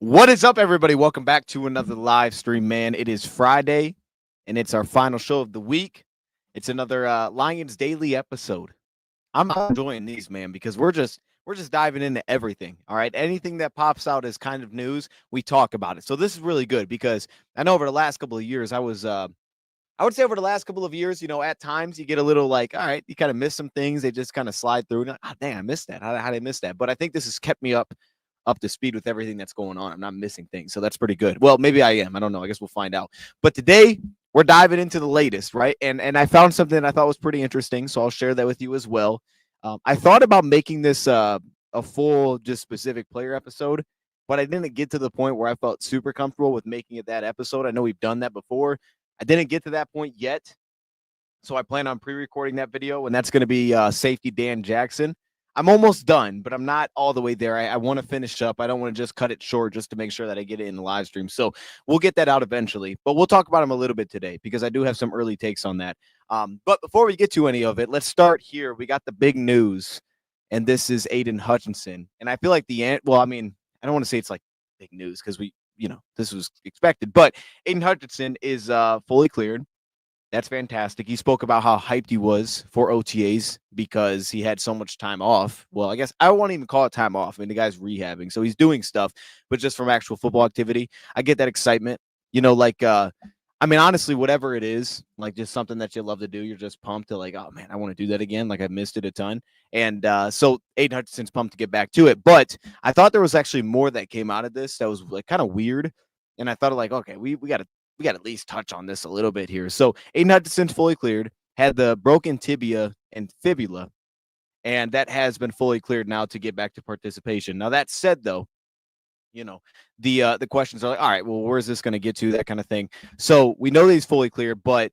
What is up, everybody? Welcome back to another live stream, man. It is Friday, and it's our final show of the week. It's another Lions Daily episode. I'm enjoying these, man, because we're just diving into everything. All right, anything that pops out as kind of news, we talk about it. So this is really good because I know over the last couple of years, I would say over the last couple of years, at times you get a little like, all right, you kind of miss some things. They just kind of slide through. And like, oh, dang, I missed that. How did I miss that? But I think this has kept me up to speed with everything that's going on. I'm not missing things. So that's pretty good. Well, maybe I am. I don't know. I guess we'll find out. But today we're diving into the latest, right? And I found something I thought was pretty interesting. So I'll share that with you as well. I thought about making this a full, just specific player episode, but I didn't get to the point where I felt super comfortable with making it that episode. I know we've done that before. I didn't get to that point yet. So I plan on pre-recording that video, and that's going to be safety Dan Jackson. I'm almost done, but I'm not all the way there. I want to finish up. I don't want to just cut it short just to make sure that I get it in the live stream. So we'll get that out eventually, but we'll talk about him a little bit today because I do have some early takes on that. But before we get to any of it, let's start here. We got the big news, and this is Aiden Hutchinson. And I feel like I don't want to say it's like big news because this was expected, but Aiden Hutchinson is fully cleared. That's fantastic. He spoke about how hyped he was for OTAs because he had so much time off. Well, I guess I won't even call it time off. I mean, the guy's rehabbing, so he's doing stuff, but just from actual football activity. I get that excitement. Honestly, whatever it is, like just something that you love to do, you're just pumped to like, oh man, I want to do that again. Like I missed it a ton. And so Aiden Hutchinson's pumped to get back to it. But I thought there was actually more that came out of this that was like kind of weird. And I thought like, okay, we got to at least touch on this a little bit here. So Aiden Hutchinson's fully cleared, had the broken tibia and fibula, and that has been fully cleared now to get back to participation. Now that said, though, the questions are like, all right, well, where's this going to get to? That kind of thing. So we know that he's fully cleared, but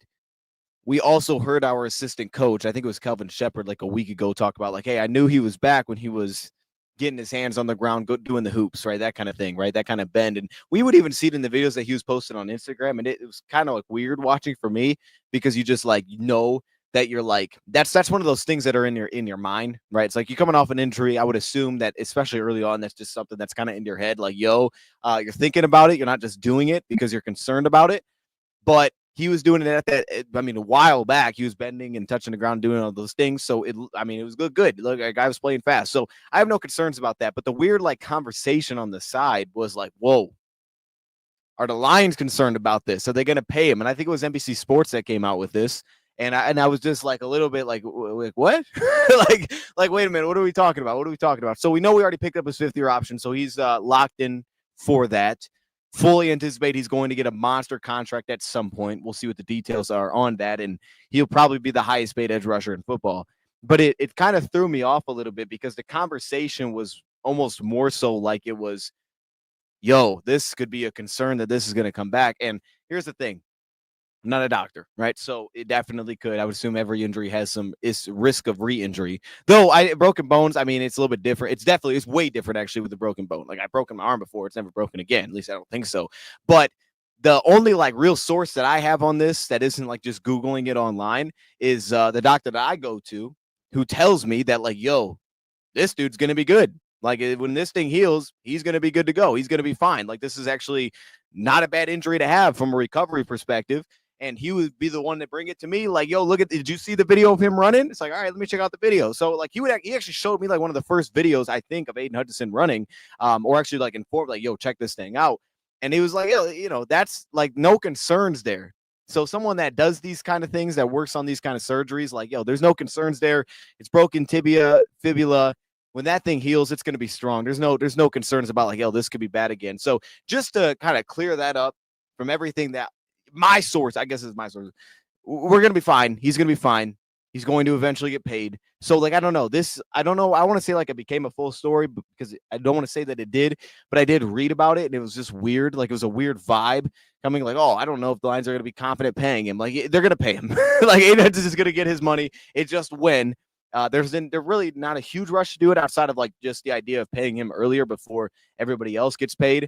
we also heard our assistant coach, I think it was Kelvin Shepard, like a week ago, talk about like, hey, I knew he was back when he was getting his hands on the ground, doing the hoops, right? That kind of thing, right? That kind of bend. And we would even see it in the videos that he was posting on Instagram. And it was kind of like weird watching for me because you just like know that you're like, that's one of those things that are in your mind, right? It's like you're coming off an injury. I would assume that, especially early on, that's just something that's kind of in your head. Like, you're thinking about it. You're not just doing it because you're concerned about it. But he was doing it a while back. He was bending and touching the ground, doing all those things. So it was good. Look, a guy was playing fast. So I have no concerns about that. But the weird like conversation on the side was like, whoa, are the Lions concerned about this? Are they going to pay him? And I think it was NBC Sports that came out with this. And I was just like a little bit like what? like, wait a minute. What are we talking about? What are we talking about? So we know we already picked up his 5th-year option. So he's locked in for that. Fully anticipate he's going to get a monster contract at some point. We'll see what the details are on that, and he'll probably be the highest paid edge rusher in football. But it kind of threw me off a little bit because the conversation was almost more so like it was, yo, this could be a concern that this is going to come back. And here's the thing. I'm not a doctor, right? So it definitely could. I would assume every injury has some risk of re-injury. Though broken bones, it's a little bit different. It's way different actually with the broken bone. Like I've broken my arm before, it's never broken again. At least I don't think so. But the only like real source that I have on this that isn't like just Googling it online is the doctor that I go to, who tells me that like, yo, this dude's gonna be good. Like when this thing heals, he's gonna be good to go. He's gonna be fine. Like this is actually not a bad injury to have from a recovery perspective. And he would be the one to bring it to me. Like, yo, did you see the video of him running? It's like, all right, let me check out the video. So like he actually showed me like one of the first videos, I think, of Aiden Hutchinson running, or actually like informed, like, yo, check this thing out. And he was like, yo, that's like no concerns there. So someone that does these kind of things, that works on these kind of surgeries, like, yo, there's no concerns there. It's broken tibia, fibula. When that thing heals, it's going to be strong. There's no concerns about like, yo, this could be bad again. So just to kind of clear that up from everything that my source, I guess is my source, we're going to be fine. He's going to be fine. He's going to eventually get paid. So like, I don't know. I don't know. I want to say like it became a full story because I don't want to say that it did, but I did read about it and it was just weird. Like it was a weird vibe coming like, oh, I don't know if the Lions are going to be confident paying him. Like they're going to pay him. Like Aiden is going to get his money. It's just when there's really not a huge rush to do it outside of like just the idea of paying him earlier before everybody else gets paid.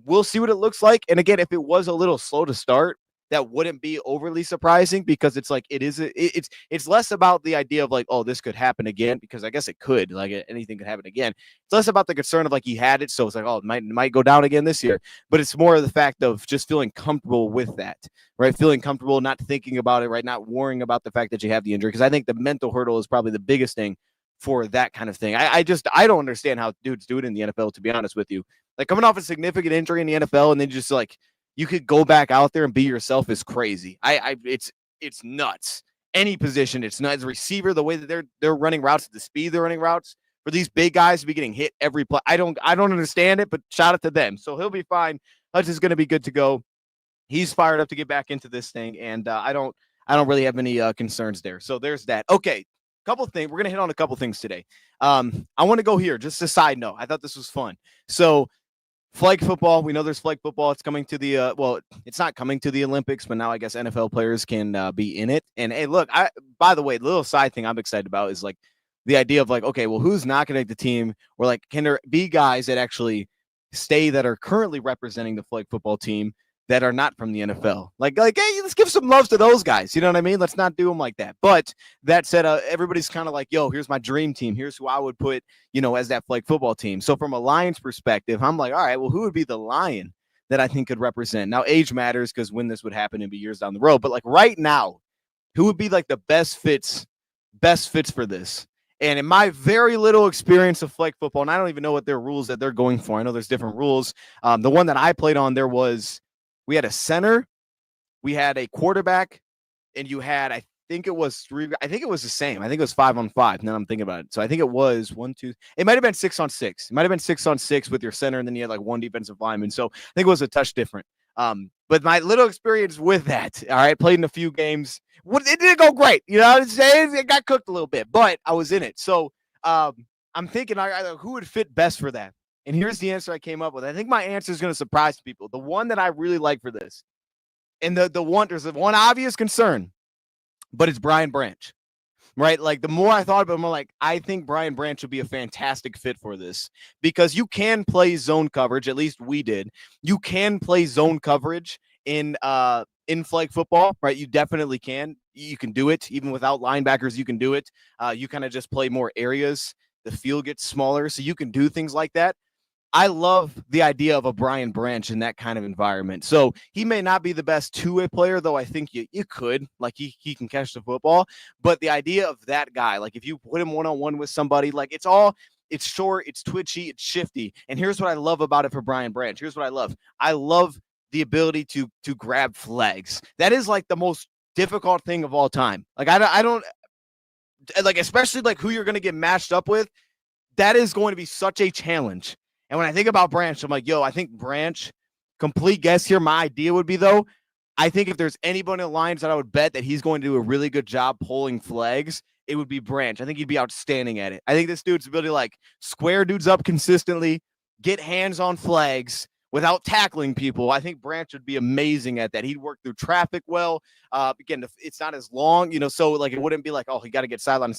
We'll see what it looks like. And again, if it was a little slow to start, that wouldn't be overly surprising, because it's like it's less about the idea of like, oh, this could happen again, because I guess it could, like anything could happen again. It's less about the concern of like he had it, so it's like, oh, it might go down again this year. But it's more of the fact of just feeling comfortable with that, right? Feeling comfortable, not thinking about it, right? Not worrying about the fact that you have the injury, because I think the mental hurdle is probably the biggest thing for that kind of thing. I don't understand how dudes do it in the NFL, to be honest with you. Like coming off a significant injury in the NFL and then just like you could go back out there and be yourself is crazy. It's nuts. Any position, it's nuts. Receiver, the way that they're running routes, the speed they're running routes, for these big guys to be getting hit every play. I don't understand it, but shout out to them. So he'll be fine. Hutch is going to be good to go. He's fired up to get back into this thing, and I don't really have any concerns there. So there's that. Okay, couple things. We're gonna hit on a couple things today. I want to go here. Just a side note. I thought this was fun. So flag football. We know there's flag football. It's coming to the well, it's not coming to the Olympics, but now I guess NFL players can be in it. And hey, look, by the way, the little side thing I'm excited about is like the idea of like, okay, well, who's not going to make the team, or like, can there be guys that actually stay that are currently representing the flag football team that are not from the NFL? Like, hey, let's give some love to those guys. You know what I mean? Let's not do them like that. But that said, everybody's kind of like, yo, here's my dream team. Here's who I would put, as that flag football team. So from a Lions perspective, I'm like, all right, well, who would be the Lion that I think could represent? Now, age matters, because when this would happen, it'd be years down the road. But like right now, who would be like the best fits for this? And in my very little experience of flag football, and I don't even know what their rules that they're going for. I know there's different rules. The one that I played on, we had a center, we had a quarterback, and you had, I think it was the same. I think it was 5-on-5. Now I'm thinking about it. So I think it was 1, 2. It might have been 6-on-6. It might have been 6-on-6 with your center, and then you had like one defensive lineman. So I think it was a touch different. But my little experience with that, all right, played in a few games. It didn't go great. You know what I'm saying? It got cooked a little bit, but I was in it. So I'm thinking, who would fit best for that? And here's the answer I came up with. I think my answer is going to surprise people. The one that I really like for this, and there's one obvious concern, but it's Brian Branch, right? Like the more I thought about it, more like, I think Brian Branch would be a fantastic fit for this, because you can play zone coverage. At least we did. You can play zone coverage in flag football, right? You definitely can. You can do it even without linebackers. You can do it. You kind of just play more areas. The field gets smaller, so you can do things like that. I love the idea of a Brian Branch in that kind of environment. So he may not be the best two-way player, though I think you could. Like he can catch the football. But the idea of that guy, like if you put him one-on-one with somebody, like it's short, it's twitchy, it's shifty. And here's what I love about it for Brian Branch. Here's what I love. I love the ability to grab flags. That is like the most difficult thing of all time. Like I don't like, especially like who you're going to get matched up with. That is going to be such a challenge. And when I think about Branch, I'm like, yo, I think Branch, complete guess here. My idea would be, though, I think if there's anybody in the Lions that I would bet that he's going to do a really good job pulling flags, it would be Branch. I think he'd be outstanding at it. I think this dude's ability to like square dudes up consistently, get hands on flags without tackling people. I think Branch would be amazing at that. He'd work through traffic well. Again, it's not as long, so like it wouldn't be like, oh, he got to get sideline.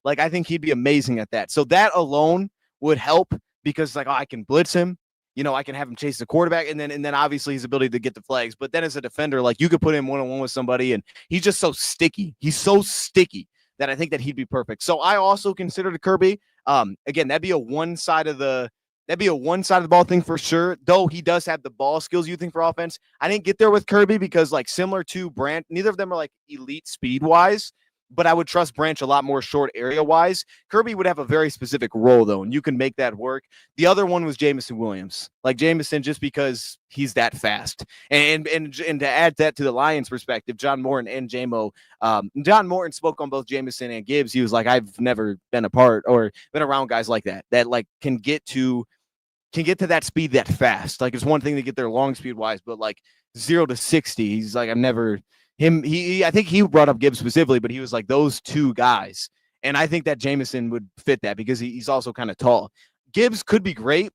Like I think he'd be amazing at that. So that alone would help. Because like, I can blitz him, I can have him chase the quarterback, and then obviously his ability to get the flags. But then as a defender, like you could put him one-on-one with somebody, and he's just so sticky. He's so sticky that I think that he'd be perfect. So I also considered Kirby. Again, that'd be a one side of the ball thing for sure. Though he does have the ball skills you think for offense. I didn't get there with Kirby because like similar to Branch, neither of them are like elite speed wise. But I would trust Branch a lot more short area-wise. Kirby would have a very specific role, though, and you can make that work. The other one was Jameson Williams. Like Jameson, just because he's that fast. And to add that to the Lions' perspective, John Morton and JMO. John Morton spoke on both Jameson and Gibbs. He was like, I've never been a part or been around guys like that like can get to that speed that fast. Like it's one thing to get there long speed-wise, but like 0 to 60, he's like, I've never – I think he brought up Gibbs specifically, but he was like those two guys. And I think that Jameson would fit that because he's also kind of tall. Gibbs could be great,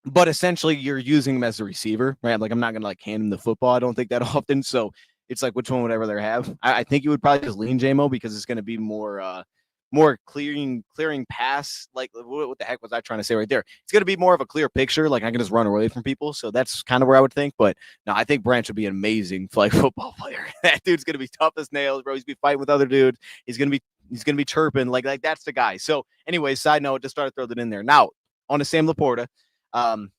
but essentially you're using him as a receiver, right? Like I'm not going to like hand him the football. I don't think that often. So it's like, which one would I rather have? I think you would probably just lean JMO because it's going to be more more clearing pass. Like what the heck was I trying to say right there? It's going to be more of a clear picture. Like I can just run away from people. So that's kind of where I would think. But no, I think Branch would be an amazing flag football player. That dude's going to be tough as nails, bro. He's going to be fighting with other dudes. He's gonna be chirping like that's the guy. So, anyway, side note, just started throwing it in there. Now, on to Sam LaPorta. Um,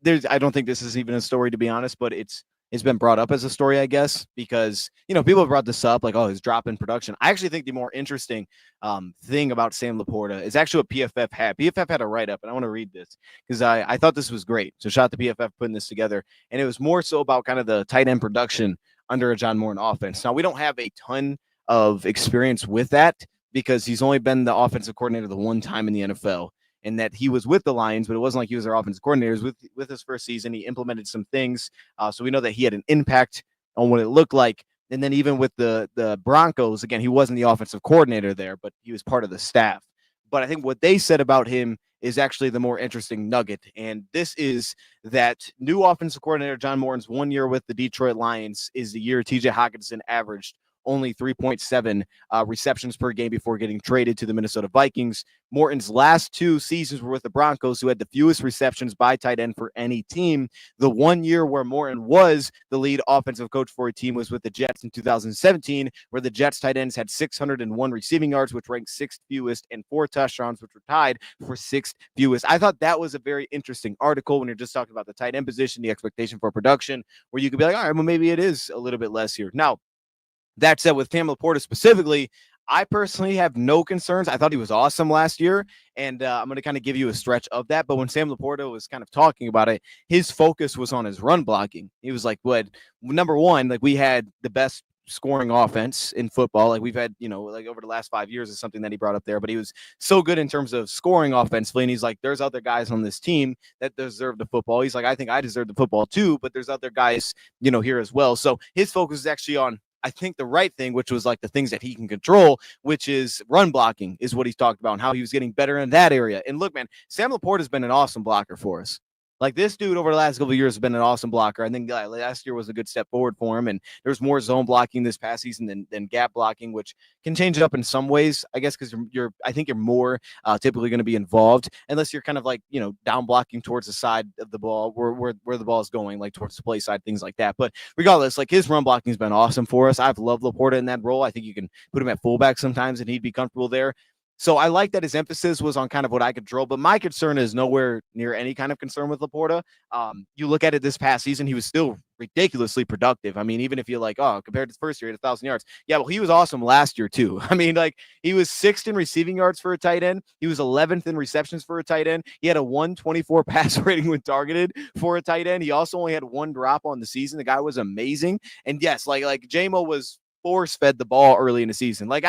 there's I don't think this is even a story to be honest, but it's been brought up as a story, I guess, because people have brought this up like, oh, his drop in production. I actually think the more interesting thing about Sam LaPorta is actually what PFF had. PFF had a write up, and I want to read this because I thought this was great. So shout out to PFF putting this together, and it was more so about kind of the tight end production under a John Morton offense. Now we don't have a ton of experience with that because he's only been the offensive coordinator the one time in the NFL, and that he was with the Lions, but it wasn't like he was their offensive coordinator. It was with his first season. He implemented some things, so we know that he had an impact on what it looked like. And then even with the Broncos, again, he wasn't the offensive coordinator there, but he was part of the staff. But I think what they said about him is actually the more interesting nugget, and this is that new offensive coordinator John Morton's 1 year with the Detroit Lions is the year TJ Hockenson averaged only 3.7 receptions per game before getting traded to the Minnesota Vikings. Morton's last 2 seasons were with the Broncos, who had the fewest receptions by tight end for any team. The 1 year where Morton was the lead offensive coach for a team was with the Jets in 2017, where the Jets tight ends had 601 receiving yards, which ranked 6th fewest, and 4 touchdowns, which were tied for 6th fewest. I thought that was a very interesting article when you're just talking about the tight end position, the expectation for production, where you could be like, all right, well, maybe it is a little bit less here. Now, that said, with Sam LaPorta specifically, I personally have no concerns. I thought he was awesome last year, and I'm going to kind of give you a stretch of that. But when Sam LaPorta was kind of talking about it, his focus was on his run blocking. He was like, "What? Number one, like we had the best scoring offense in football. Like we've had, like over the last 5 years is something that he brought up there. But he was so good in terms of scoring offensively, and he's like, there's other guys on this team that deserve the football. He's like, I think I deserve the football too, but there's other guys, here as well. So his focus is actually on." I think the right thing, which was like the things that he can control, which is run blocking, is what he's talked about and how he was getting better in that area. And look, man, Sam LaPorta has been an awesome blocker for us. Like this dude over the last couple of years has been an awesome blocker. I think last year was a good step forward for him, and there's more zone blocking this past season than gap blocking, which can change it up in some ways, I guess, because I think you're more typically going to be involved unless you're kind of like down blocking towards the side of the ball where the ball is going, like towards the play side, things like that. But regardless, like his run blocking has been awesome for us. I've loved LaPorta in that role. I think you can put him at fullback sometimes, and he'd be comfortable there. So I like that his emphasis was on kind of what I control, but my concern is nowhere near any kind of concern with LaPorta. You look at it this past season, he was still ridiculously productive. I mean, even if you're like, oh, compared to the first year, he had 1,000 yards. Yeah, well, he was awesome last year too. I mean, like he was 6th in receiving yards for a tight end. He was 11th in receptions for a tight end. He had a 124 pass rating when targeted for a tight end. He also only had 1 drop on the season. The guy was amazing. And yes, like J-Mo was force fed the ball early in the season. Like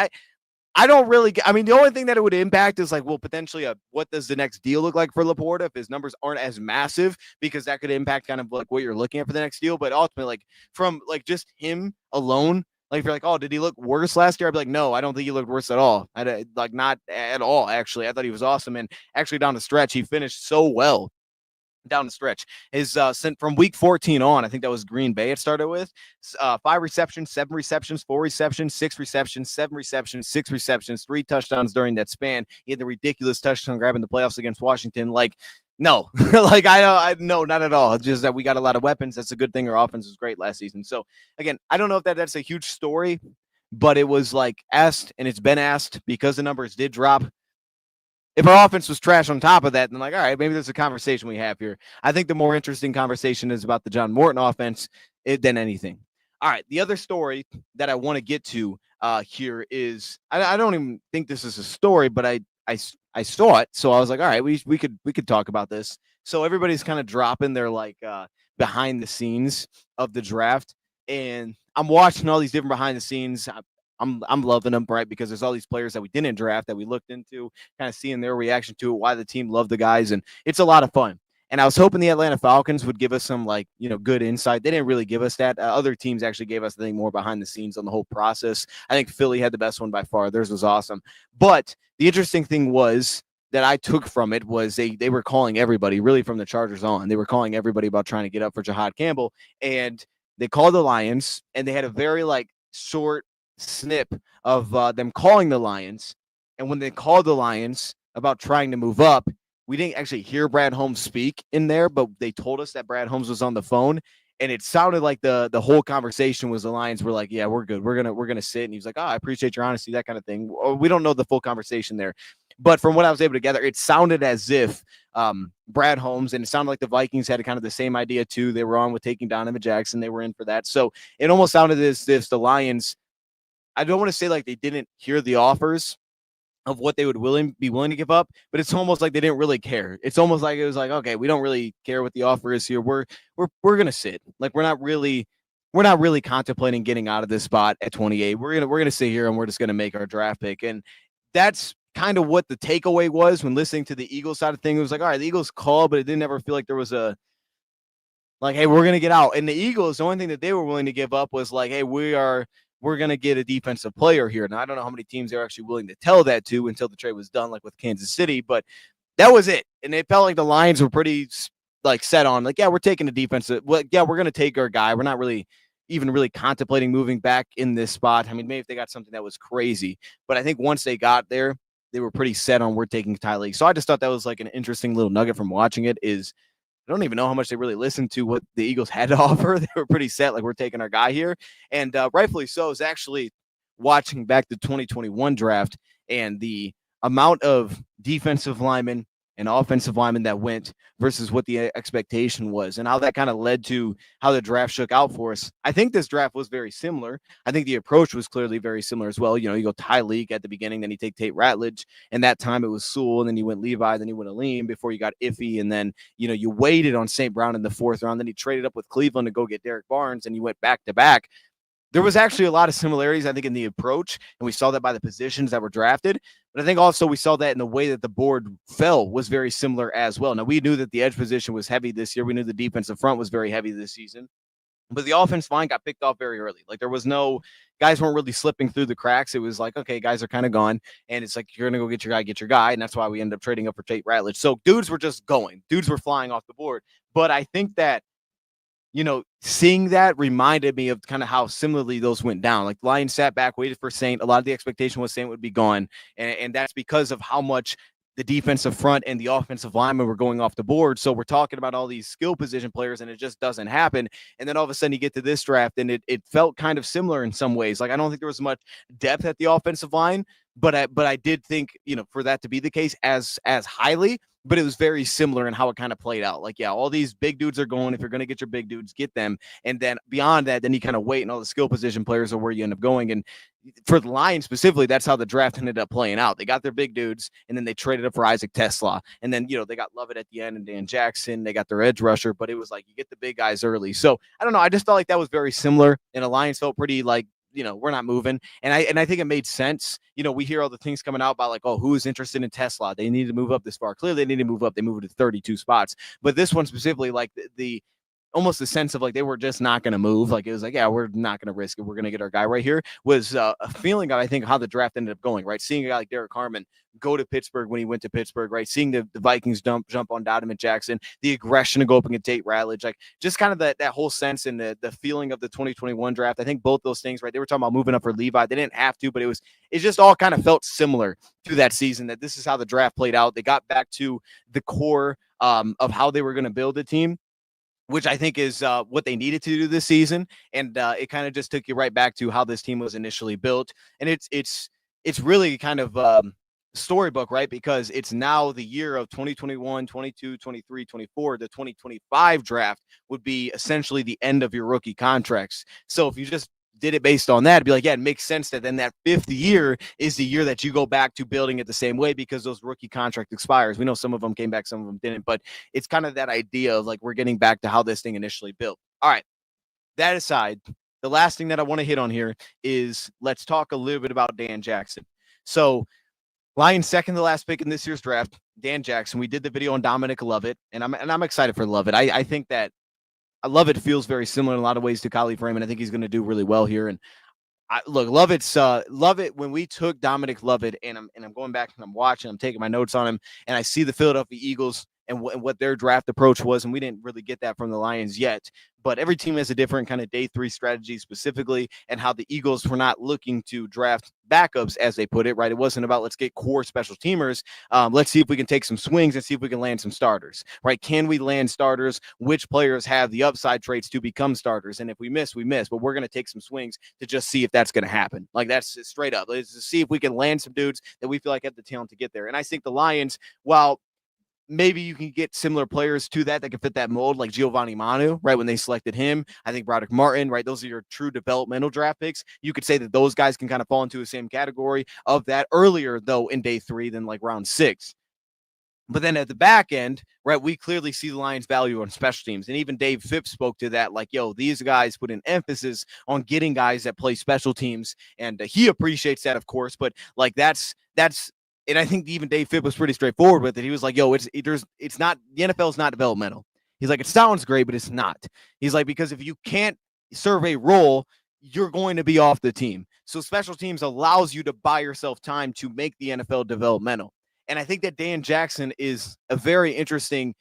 I don't really – I mean, the only thing that it would impact is like, well, potentially what does the next deal look like for LaPorta if his numbers aren't as massive, because that could impact kind of like what you're looking at for the next deal. But ultimately, like from like just him alone, like if you're like, oh, did he look worse last year? I'd be like, no, I don't think he looked worse at all. Like not at all, actually. I thought he was awesome. And actually down the stretch, he finished so well. Down the stretch is sent from week 14 on. I think that was Green Bay it started with 5 receptions, 7 receptions, 4 receptions, 6 receptions, 7 receptions, 6 receptions, 3 touchdowns during that span. He had the ridiculous touchdown grab in the playoffs against Washington. Like, no, like I no, not at all. It's just that we got a lot of weapons. That's a good thing. Our offense was great last season. So again, I don't know if that's a huge story, but it was like asked, and it's been asked because the numbers did drop. If our offense was trash on top of that, then like, all right, maybe there's a conversation we have here. I think the more interesting conversation is about the John Morton offense than anything. All right, the other story that I want to get to here is I don't even think this is a story, but I saw it, so I was like, all right, we could talk about this. So everybody's kind of dropping their like behind the scenes of the draft, and I'm watching all these different behind the scenes. I'm loving them, right? Because there's all these players that we didn't draft that we looked into, kind of seeing their reaction to it, why the team loved the guys, and it's a lot of fun. And I was hoping the Atlanta Falcons would give us some like good insight. They didn't really give us that. Other teams actually gave us, I think, more behind the scenes on the whole process. I think Philly had the best one by far. Theirs was awesome. But the interesting thing was that I took from it was they were calling everybody, really from the Chargers on. They were calling everybody about trying to get up for Jahad Campbell, and they called the Lions, and they had a very like short snip of them calling the Lions, And when they called the Lions about trying to move up, we didn't actually hear Brad Holmes speak in there, but they told us that Brad Holmes was on the phone, and it sounded like the whole conversation was the Lions were like, "Yeah, we're good. We're gonna sit." And he was like, "Oh, I appreciate your honesty," that kind of thing. We don't know the full conversation there, but from what I was able to gather, it sounded as if Brad Holmes, and it sounded like the Vikings had kind of the same idea too. They were on with taking Donovan Jackson. They were in for that. So it almost sounded as if the Lions, I don't want to say like they didn't hear the offers of what they would be willing to give up, but it's almost like they didn't really care. It's almost like it was like, okay, we don't really care what the offer is here. We're gonna sit. Like we're not really contemplating getting out of this spot at 28. We're gonna sit here and we're just gonna make our draft pick. And that's kind of what the takeaway was when listening to the Eagles side of things. It was like, all right, the Eagles called, but it didn't ever feel like there was a like, hey, we're gonna get out. And the Eagles, the only thing that they were willing to give up was like, hey, we're going to get a defensive player here. Now, I don't know how many teams they're actually willing to tell that to until the trade was done, like with Kansas City, but that was it. And it felt like the Lions were pretty like set on, like, yeah, we're taking a defensive. Well, yeah, we're going to take our guy. We're not really even really contemplating moving back in this spot. I mean, maybe if they got something that was crazy, but I think once they got there, they were pretty set on we're taking Tyleek. So I just thought that was like an interesting little nugget from watching it. Is I don't even know how much they really listened to what the Eagles had to offer. They were pretty set, like we're taking our guy here, and rightfully so. Is actually watching back the 2021 draft and the amount of defensive linemen and offensive linemen that went versus what the expectation was, and how that kind of led to how the draft shook out for us. I think this draft was very similar. I think the approach was clearly very similar as well. You know, you go Tyleek at the beginning, then you take Tate Ratledge, and that time it was Sewell, and then you went Levi, then you went Aleem before you got Iffy, and then you waited on St. Brown in the fourth round, then you traded up with Cleveland to go get Derek Barnes, and you went back to back. There was actually a lot of similarities, I think, in the approach, and we saw that by the positions that were drafted. But I think also we saw that in the way that the board fell was very similar as well. Now, we knew that the edge position was heavy this year. We knew the defensive front was very heavy this season. But the offensive line got picked off very early. Like there was no guys weren't really slipping through the cracks. It was like, okay, guys are kind of gone. And it's like, you're going to go get your guy. And that's why we ended up trading up for Tate Ratledge. So dudes were just going. Dudes were flying off the board. But I think that seeing that reminded me of kind of how similarly those went down. Like Lions sat back, waited for Saint. A lot of the expectation was Saint would be gone. And that's because of how much the defensive front and the offensive linemen were going off the board. So we're talking about all these skill position players, and it just doesn't happen. And then all of a sudden you get to this draft, and it felt kind of similar in some ways. Like I don't think there was much depth at the offensive line, but I did think, for that to be the case as highly, but it was very similar in how it kind of played out. Like, yeah, all these big dudes are going. If you're going to get your big dudes, get them. And then beyond that, then you kind of wait, and all the skill position players are where you end up going. And for the Lions specifically, that's how the draft ended up playing out. They got their big dudes, and then they traded up for Isaac Tesla. And then, they got Lovett at the end and Dan Jackson. They got their edge rusher, but it was like you get the big guys early. So I don't know. I just felt like that was very similar. And the Lions felt pretty like, we're not moving. And I think it made sense. We hear all the things coming out about like, oh, who is interested in Tesla? They need to move up this far. Clearly they need to move up. They moved to 32 spots. But this one specifically, like the almost the sense of like they were just not going to move. Like it was like, yeah, we're not going to risk it. We're going to get our guy right here. Was a feeling of, I think, how the draft ended up going, right? Seeing a guy like Derek Harmon go to Pittsburgh when he went to Pittsburgh, right? Seeing the Vikings jump on Donovan Jackson, the aggression to go up and Tate Ratledge, like just kind of that whole sense and the feeling of the 2021 draft. I think both those things, right? They were talking about moving up for Levi. They didn't have to, but it just all kind of felt similar to that season, that this is how the draft played out. They got back to the core of how they were going to build a team, which I think is what they needed to do this season. And it kind of just took you right back to how this team was initially built. And it's really kind of storybook, right? Because it's now the year of 2021, 22, 23, 24. The 2025 draft would be essentially the end of your rookie contracts. So if you just did it based on that, it'd be like, yeah, it makes sense that then that fifth year is the year that you go back to building it the same way, because those rookie contract expires. We know some of them came back, some of them didn't, but it's kind of that idea of like, we're getting back to how this thing initially built. All right. That aside, the last thing that I want to hit on here is let's talk a little bit about Dan Jackson. So Lions second to last pick in this year's draft, Dan Jackson. We did the video on Dominic Lovett, and I'm excited for Lovett. I think that Lovett feels very similar in a lot of ways to Khalif Raymond. I think he's going to do really well here. And Lovett. When we took Dominic Lovett, and I'm going back and I'm watching, I'm taking my notes on him, and I see the Philadelphia Eagles and what their draft approach was, and we didn't really get that from the Lions yet. But every team has a different kind of day 3 strategy specifically, and how the Eagles were not looking to draft backups, as they put it, right? It wasn't about let's get core special teamers. Let's see if we can take some swings and see if we can land some starters, right? Can we land starters? Which players have the upside traits to become starters? And if we miss, we miss. But we're going to take some swings to just see if that's going to happen. Like, that's straight up. Let's see if we can land some dudes that we feel like have the talent to get there. And I think the Lions, while maybe you can get similar players to that can fit that mold, like Giovanni Manu, right? When they selected him, I think Broderick Martin, right? Those are your true developmental draft picks. You could say that those guys can kind of fall into the same category of that earlier, though, in day 3 than like round 6. But then at the back end, right, we clearly see the Lions' value on special teams. And even Dave Phipps spoke to that, like, yo, these guys put an emphasis on getting guys that play special teams. And he appreciates that, of course. But like, that's, and I think even Dave Phipps was pretty straightforward with it. He was like, yo, it's not, the NFL is not developmental. He's like, it sounds great, but it's not. He's like, because if you can't serve a role, you're going to be off the team. So special teams allows you to buy yourself time to make the NFL developmental. And I think that Dan Jackson is a very interesting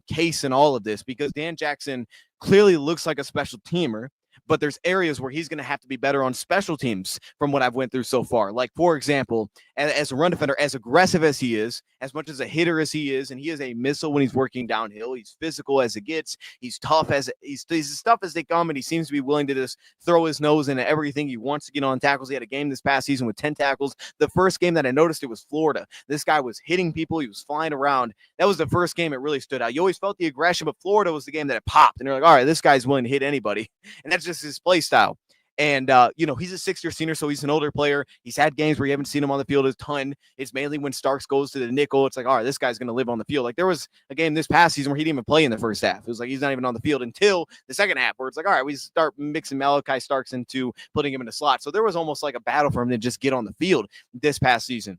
case in all of this, because Dan Jackson clearly looks like a special teamer, but there's areas where he's going to have to be better on special teams from what I've went through so far. Like, for example, as a run defender, as aggressive as he is, as much as a hitter as he is, and he is a missile when he's working downhill, he's physical as it gets, he's tough as he's as tough as they come, and he seems to be willing to just throw his nose into everything. He wants to get on tackles. He had a game this past season with 10 tackles. The first game that I noticed, it was Florida. This guy was hitting people. He was flying around. That was the first game it really stood out. You always felt the aggression, but Florida was the game that it popped. And they're like, all right, this guy's willing to hit anybody. And that's just his play style. And, he's a 6-year senior, so he's an older player. He's had games where you haven't seen him on the field a ton. It's mainly when Starks goes to the nickel. It's like, all right, this guy's going to live on the field. Like, there was a game this past season where he didn't even play in the first half. It was like he's not even on the field until the second half, where it's like, all right, we start mixing Malachi Starks into putting him in a slot. So there was almost like a battle for him to just get on the field this past season.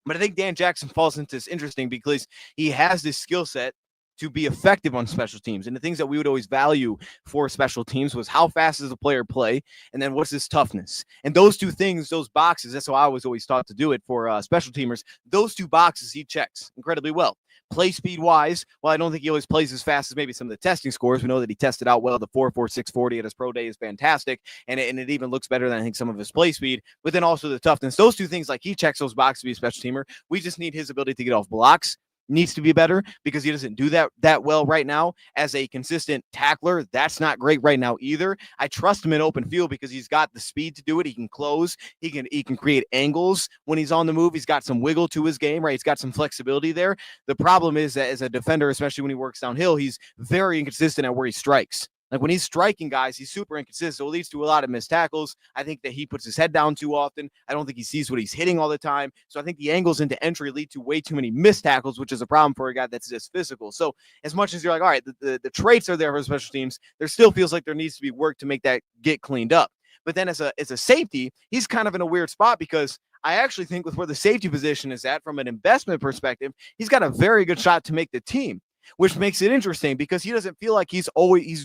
But I think Dan Jackson falls into this interesting because he has this skill set to be effective on special teams. And the things that we would always value for special teams was how fast does a player play, and then what's his toughness. And those two things, those boxes, that's how I was always taught to do it for special teamers. Those two boxes he checks incredibly well. Play speed wise, well, I don't think he always plays as fast as maybe some of the testing scores. We know that he tested out well. The 4.46 40 at his pro day is fantastic, and it even looks better than I think some of his play speed. But then also the toughness. Those two things, like, he checks those boxes to be a special teamer. We just need his ability to get off blocks. Needs to be better, because he doesn't do that well right now as a consistent tackler. That's not great right now either. I trust him in open field because he's got the speed to do it. He can close. He can create angles when he's on the move. He's got some wiggle to his game, right? He's got some flexibility there. The problem is that as a defender, especially when he works downhill, he's very inconsistent at where he strikes. Like, when he's striking guys, he's super inconsistent. So it leads to a lot of missed tackles. I think that he puts his head down too often. I don't think he sees what he's hitting all the time. So I think the angles into entry lead to way too many missed tackles, which is a problem for a guy that's this physical. So as much as you're like, all right, the traits are there for special teams, there still feels like there needs to be work to make that get cleaned up. But then as a safety, he's kind of in a weird spot, because I actually think with where the safety position is at from an investment perspective, he's got a very good shot to make the team, which makes it interesting because he doesn't feel like he's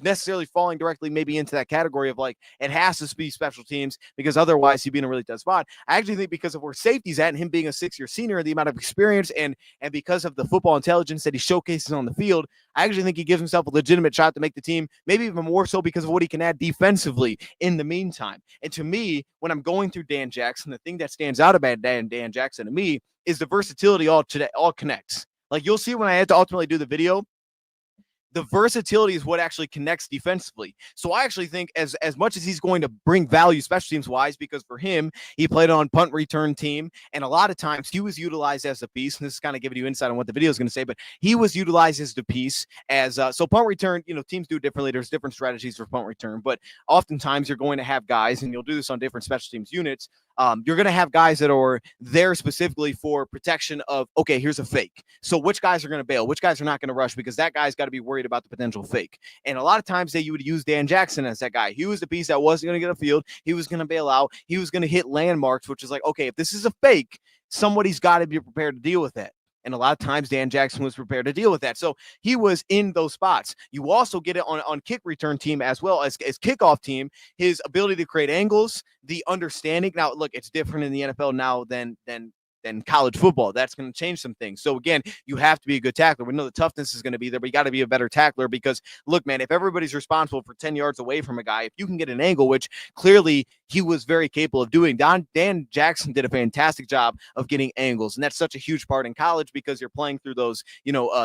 necessarily falling directly maybe into that category of like, it has to be special teams, because otherwise he'd be in a really tough spot. I actually think because of where safety's at and him being a 6-year senior, the amount of experience and because of the football intelligence that he showcases on the field, I actually think he gives himself a legitimate shot to make the team, maybe even more so because of what he can add defensively in the meantime. And to me, when I'm going through Dan Jackson, the thing that stands out about Dan Jackson to me is the versatility all connects. Like, you'll see when I had to ultimately do the video, the versatility is what actually connects defensively. So I actually think as much as he's going to bring value special teams wise, because for him, he played on punt return team, and a lot of times he was utilized as a piece, and this is kind of giving you insight on what the video is going to say, but he was utilized as the piece as so punt return, teams do differently. There's different strategies for punt return, but oftentimes you're going to have guys, and you'll do this on different special teams units. You're going to have guys that are there specifically for protection of, okay, here's a fake. So which guys are going to bail? Which guys are not going to rush? Because that guy's got to be worried about the potential fake. And a lot of times you would use Dan Jackson as that guy. He was the piece that wasn't going to get a field. He was going to bail out. He was going to hit landmarks, which is like, okay, if this is a fake, somebody's got to be prepared to deal with that. And a lot of times Dan Jackson was prepared to deal with that. So he was in those spots. You also get it on kick return team as well as kickoff team, his ability to create angles, the understanding. Now, look, it's different in the NFL now than than college football. That's going to change some things. So again, you have to be a good tackler. We know the toughness is going to be there, but you got to be a better tackler because look, man, if everybody's responsible for 10 yards away from a guy, if you can get an angle, which clearly he was very capable of doing, Dan Jackson did a fantastic job of getting angles. And that's such a huge part in college because you're playing through those,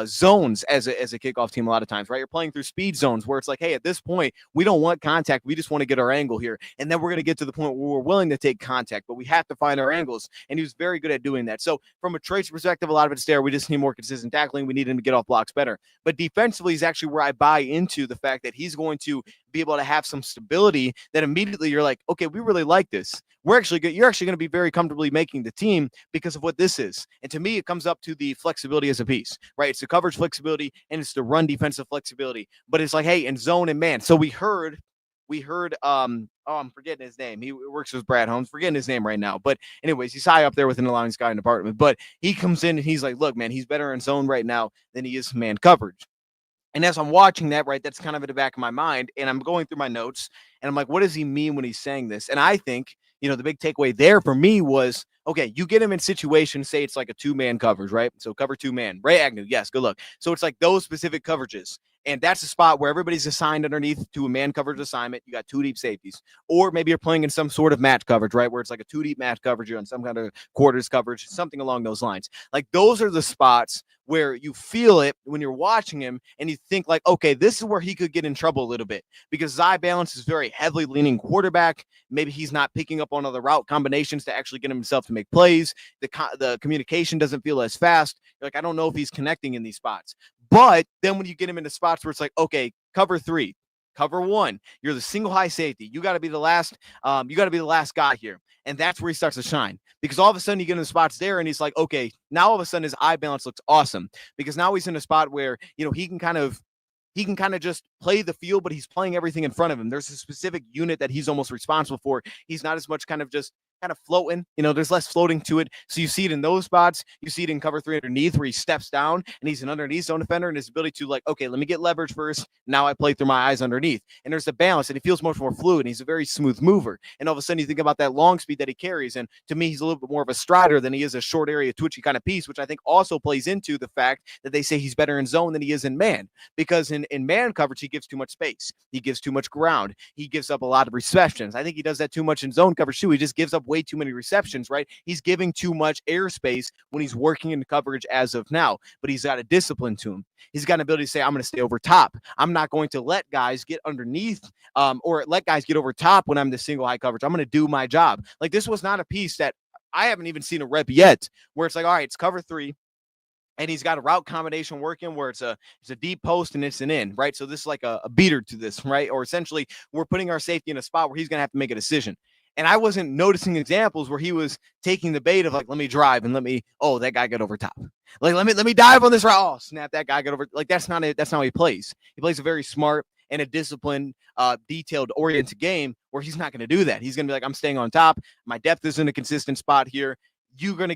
zones as a kickoff team a lot of times, right? You're playing through speed zones where it's like, hey, at this point, we don't want contact. We just want to get our angle here. And then we're going to get to the point where we're willing to take contact, but we have to find our angles. And he was very good at doing that. So from a traits perspective, a lot of it's there. We just need more consistent tackling. We need him to get off blocks better. But defensively is actually where I buy into the fact that he's going to be able to have some stability that immediately you're like, okay, we really like this. We're actually good. You're actually going to be very comfortably making the team because of what this is. And to me, it comes up to the flexibility as a piece, right? It's the coverage flexibility and it's the run defensive flexibility. But it's like, hey, in zone and man. So we heard, I'm forgetting his name. He works with Brad Holmes, forgetting his name right now. But anyways, he's high up there within the line scouting department. But he comes in and he's like, look, man, he's better in zone right now than he is man coverage. And as I'm watching that, right, that's kind of in the back of my mind. And I'm going through my notes and I'm like, what does he mean when he's saying this? And I think, the big takeaway there for me was, okay, you get him in situations, say it's like a 2-man coverage, right? So cover 2-man. Ray Agnew, yes, good luck. So it's like those specific coverages. And that's a spot where everybody's assigned underneath to a man coverage assignment. You got 2 deep safeties. Or maybe you're playing in some sort of match coverage, right? Where it's like a 2 deep match coverage. You're on some kind of quarters coverage, something along those lines. Like those are the spots where you feel it when you're watching him and you think like, okay, this is where he could get in trouble a little bit because his eye balance is very heavily leaning quarterback. Maybe he's not picking up on other route combinations to actually get himself to make plays. The communication doesn't feel as fast. You're like, I don't know if he's connecting in these spots. But then when you get him into spots where it's like, okay, cover 3, cover 1, you're the single high safety. You got to be the last. You got to be the last guy here. And that's where he starts to shine because all of a sudden you get in the spots there and he's like, okay, now all of a sudden his eye balance looks awesome because now he's in a spot where, he can kind of just play the field, but he's playing everything in front of him. There's a specific unit that he's almost responsible for. He's not as much kind of floating, there's less floating to it. So you see it in those spots. You see it in cover 3 underneath where he steps down and he's an underneath zone defender and his ability to like, okay, let me get leverage first. Now I play through my eyes underneath. And there's a balance and he feels much more fluid and he's a very smooth mover. And all of a sudden you think about that long speed that he carries. And to me, he's a little bit more of a strider than he is a short area twitchy kind of piece, which I think also plays into the fact that they say he's better in zone than he is in man. Because in man coverage, he gives too much space. He gives too much ground. He gives up a lot of receptions. I think he does that too much in zone coverage too. He just gives up way too many receptions, right? He's giving too much airspace when he's working in coverage as of now, but he's got a discipline to him. He's got an ability to say, I'm going to stay over top. I'm not going to let guys get underneath or let guys get over top when I'm the single high coverage. I'm going to do my job. Like this was not a piece that I haven't even seen a rep yet where it's like, all right, it's cover 3. And he's got a route combination working where it's a deep post and it's an in, right? So this is like a beater to this, right? Or essentially we're putting our safety in a spot where he's going to have to make a decision. And I wasn't noticing examples where he was taking the bait of like, let me drive and that guy got over top. Like, let me dive on this route. Oh, snap, that guy got over. Like, that's not it. That's not how he plays. He plays a very smart and a disciplined, detailed, oriented game where he's not going to do that. He's going to be like, I'm staying on top. My depth is in a consistent spot here. I'm going to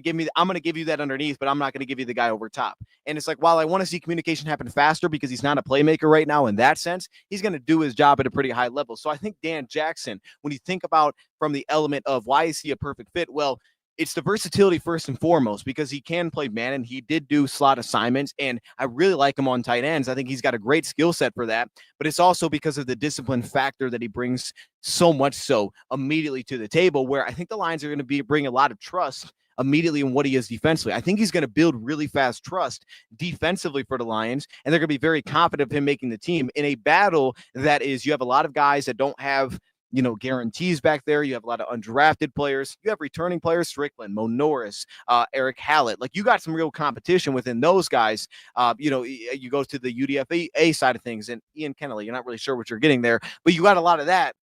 give you that underneath, but I'm not going to give you the guy over top. And it's like, while I want to see communication happen faster because he's not a playmaker right now in that sense, he's going to do his job at a pretty high level. So I think Dan Jackson, when you think about from the element of why is he a perfect fit? Well, it's the versatility first and foremost because he can play man and he did do slot assignments and I really like him on tight ends. I think he's got a great skill set for that, but it's also because of the discipline factor that he brings so much so immediately to the table where I think the Lions are going to bring a lot of trust immediately in what he is defensively. I think he's going to build really fast trust defensively for the Lions, and they're going to be very confident of him making the team in a battle that is, you have a lot of guys that don't have guarantees back there. You have a lot of undrafted players. You have returning players, Strickland, Mo Norris, Eric Hallett. Like you got some real competition within those guys. You go to the UDFA side of things and Ian Kennelly, you're not really sure what you're getting there, but you got a lot of that.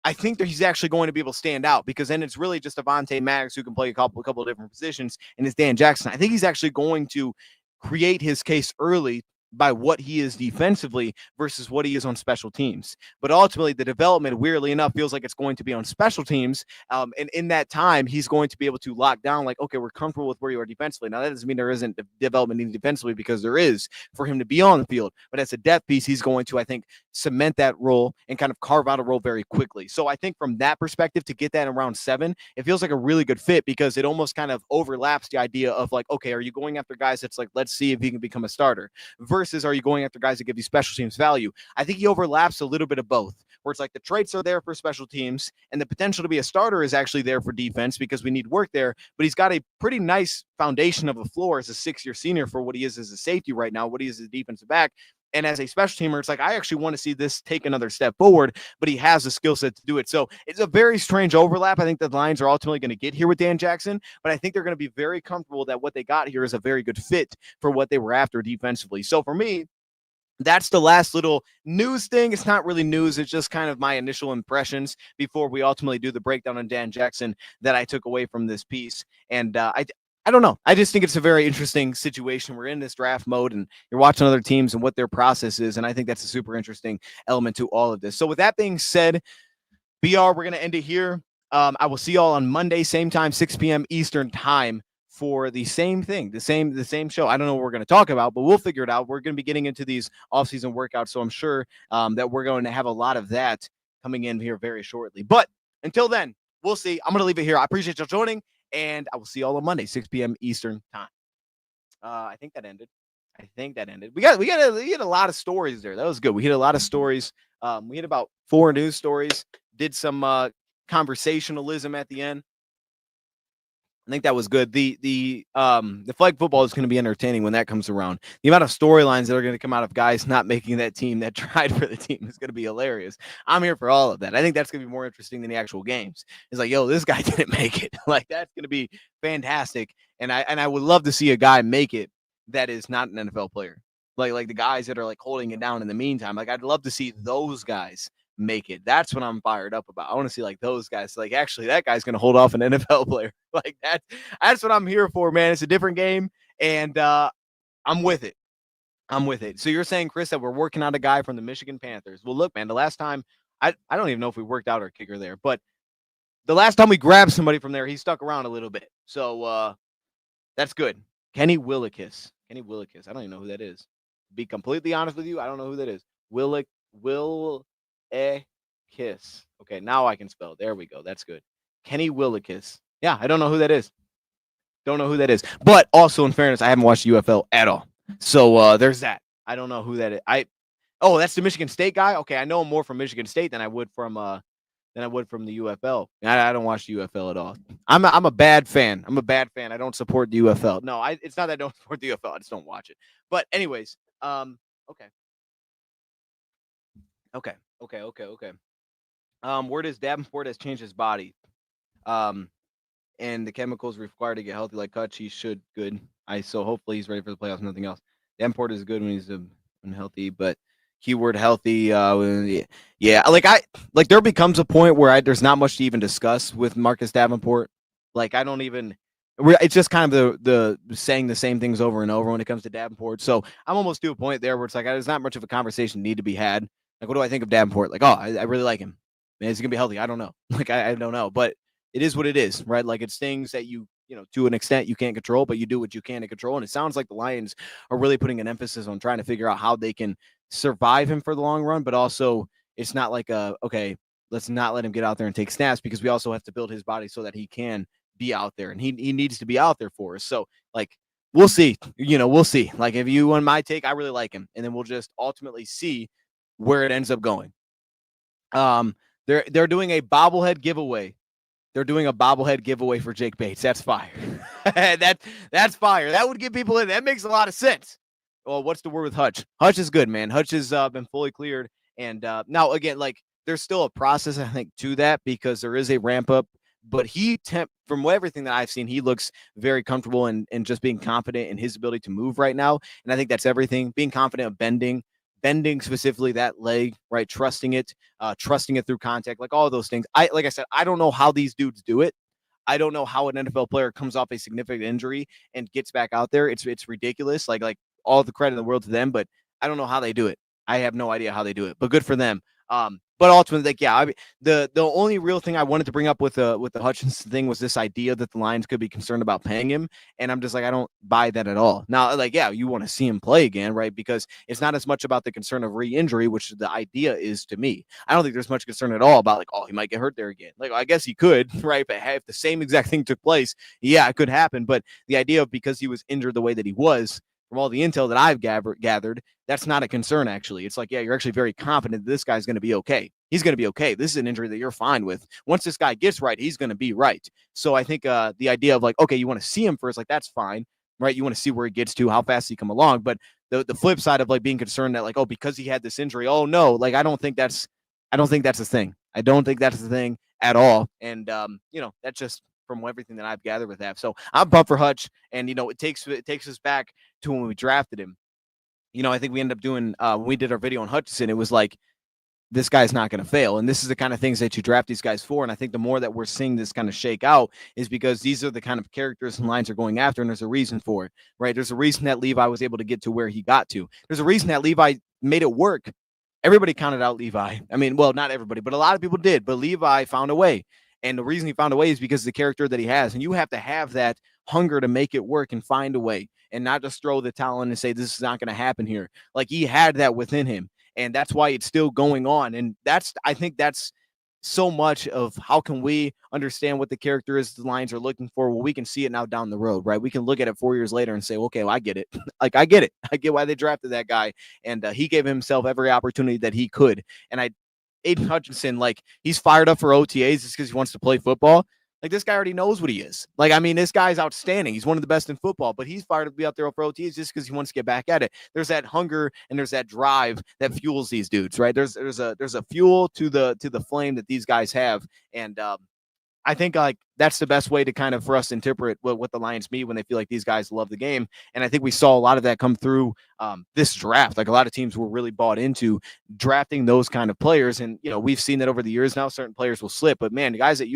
I think that he's actually going to be able to stand out because then it's really just Avonte Maddox who can play a couple of different positions, and it's Dan Jackson. I think he's actually going to create his case early by what he is defensively versus what he is on special teams. But ultimately, the development, weirdly enough, feels like it's going to be on special teams. And in that time, he's going to be able to lock down, like, okay, we're comfortable with where you are defensively. Now, that doesn't mean there isn't development needed defensively, because there is for him to be on the field. But as a depth piece, he's going to, I think, cement that role and kind of carve out a role very quickly. So I think from that perspective, to get that in round 7, it feels like a really good fit, because it almost kind of overlaps the idea of like, okay, are you going after guys that's like, let's see if he can become a starter, versus are you going after guys that give you special teams value? I think he overlaps a little bit of both, where it's like the traits are there for special teams and the potential to be a starter is actually there for defense because we need work there. But he's got a pretty nice foundation of a floor as a 6-year senior for what he is as a safety right now, what he is as a defensive back. And as a special teamer, it's like, I actually want to see this take another step forward, but he has the skill set to do it. So it's a very strange overlap. I think the Lions are ultimately going to get here with Dan Jackson, but I think they're going to be very comfortable that what they got here is a very good fit for what they were after defensively. So for me, that's the last little news thing. It's not really news. It's just kind of my initial impressions before we ultimately do the breakdown on Dan Jackson that I took away from this piece. And I don't know. I just think it's a very interesting situation. We're in this draft mode and you're watching other teams and what their process is. And I think that's a super interesting element to all of this. So with that being said, BR, we're going to end it here. I will see y'all on Monday, same time, 6 p.m. Eastern time, for the same thing, the same show. I don't know what we're going to talk about, but we'll figure it out. We're going to be getting into these off-season workouts, so I'm sure that we're going to have a lot of that coming in here very shortly. But until then, we'll see. I'm going to leave it here. I appreciate y'all joining, and I will see y'all on Monday, 6 p.m. Eastern time. I think that ended. We had a lot of stories there. That was good. We hit a lot of stories. We hit about 4 news stories. Did some conversationalism at the end. I think that was good. The flag football is going to be entertaining when that comes around. The amount of storylines that are going to come out of guys not making that team that tried for the team is going to be hilarious. I'm here for all of that. I think that's going to be more interesting than the actual games. It's like, yo, this guy didn't make it. Like, that's going to be fantastic. And I would love to see a guy make it that is not an NFL player. Like the guys that are like holding it down in the meantime. Like, I'd love to see those guys make it. That's what I'm fired up about. I want to see like those guys. Like, actually, that guy's going to hold off an NFL player. Like, that's what I'm here for, man. It's a different game, and I'm with it. So you're saying, Chris, that we're working out a guy from the Michigan Panthers. Well, look, man, the last time, I don't even know if we worked out our kicker there, but the last time we grabbed somebody from there, he stuck around a little bit. So that's good. Kenny Willekes. I don't even know who that is. To be completely honest with you, I don't know who that is. Willekes. Okay, now I can spell. There we go. That's good. Kenny Willekes. Yeah, I don't know who that is. But also, in fairness, I haven't watched UFL at all. So there's that. I don't know who that is. That's the Michigan State guy. Okay, I know him more from Michigan State than I would from the UFL. I don't watch the UFL at all. I'm a bad fan. I don't support the UFL. No, it's not that I don't support the UFL. I just don't watch it. But anyways, okay. Word is Davenport has changed his body. And the chemicals required to get healthy like Hutch, he should good. So hopefully he's ready for the playoffs, nothing else. Davenport is good when he's unhealthy, but keyword healthy, yeah. Like there becomes a point where there's not much to even discuss with Marcus Davenport. Like it's just kind of the saying the same things over and over when it comes to Davenport. So I'm almost to a point there where it's like there's not much of a conversation need to be had. Like, what do I think of Davenport? Like, I really like him. Man, is he gonna be healthy? I don't know. Like, I don't know, but it is what it is, right? Like, it's things that you to an extent you can't control, but you do what you can to control. And it sounds like the Lions are really putting an emphasis on trying to figure out how they can survive him for the long run, but also it's not like okay, let's not let him get out there and take snaps, because we also have to build his body so that he can be out there, and he needs to be out there for us. So like, we'll see. We'll see. Like, if you want my take, I really like him, and then we'll just ultimately see where it ends up going. They're doing a bobblehead giveaway. For Jake Bates. That's fire. That's fire. That would get people in. That makes a lot of sense. Well, what's the word with Hutch? Hutch is good, man. Hutch has been fully cleared. And now, again, like, there's still a process, I think, to that, because there is a ramp up. But from everything that I've seen, he looks very comfortable and just being confident in his ability to move right now. And I think that's everything. Being confident of bending specifically that leg, right? Trusting it through contact, like all of those things. Like I said, I don't know how these dudes do it. I don't know how an NFL player comes off a significant injury and gets back out there. It's ridiculous. Like all the credit in the world to them, but I don't know how they do it. I have no idea how they do it, but good for them. But ultimately, like, yeah, I mean, the only real thing I wanted to bring up with the Hutchinson thing was this idea that the Lions could be concerned about paying him, and I'm just like, I don't buy that at all. Now, like, yeah, you want to see him play again, right? Because it's not as much about the concern of re-injury, which the idea is to me. I don't think there's much concern at all about like, oh, he might get hurt there again. Like, I guess he could, right? But if the same exact thing took place, yeah, it could happen. But the idea of because he was injured the way that he was, from all the intel that I've gathered, that's not a concern, actually. It's like, yeah, you're actually very confident that this guy's going to be okay. He's going to be okay. This is an injury that you're fine with. Once this guy gets right, he's going to be right. So I think the idea of like, okay, you want to see him first, like, that's fine, right? You want to see where he gets to, how fast he come along. But the flip side of like being concerned that like, oh, because he had this injury, oh no, like I don't think that's a thing. I don't think that's the thing at all. And that's just from everything that I've gathered with that. So I'm pumped for Hutch, and it takes us back to when we drafted him. I think we ended up doing when we did our video on Hutchinson, it was like, this guy's not going to fail. And this is the kind of things that you draft these guys for. And I think the more that we're seeing this kind of shake out is because these are the kind of characters and lines are going after, and there's a reason for it, right? There's a reason that Levi was able to get to where he got to. There's a reason that Levi made it work. Everybody counted out Levi. I mean, well, not everybody, but a lot of people did. But Levi found a way. And the reason he found a way is because of the character that he has. And you have to have that hunger to make it work and find a way and not just throw the towel in and say, this is not going to happen here. Like, he had that within him. And that's why it's still going on. And I think that's so much of how can we understand what the character is the Lions are looking for. Well, we can see it now down the road, right? We can look at it 4 years later and say, okay, well, I get it. Like, I get it. I get why they drafted that guy. And he gave himself every opportunity that he could. And Aiden Hutchinson, like, he's fired up for OTAs just because he wants to play football. Like, this guy already knows what he is. Like, I mean, this guy's outstanding. He's one of the best in football, but he's fired up to be out there for OTAs just because he wants to get back at it. There's that hunger and there's that drive that fuels these dudes, right? There's a fuel to the flame that these guys have. And I think like that's the best way to kind of for us to interpret what the Lions mean when they feel like these guys love the game. And I think we saw a lot of that come through this draft. Like, a lot of teams were really bought into drafting those kind of players. And, we've seen that over the years now. Certain players will slip, but man, the guys that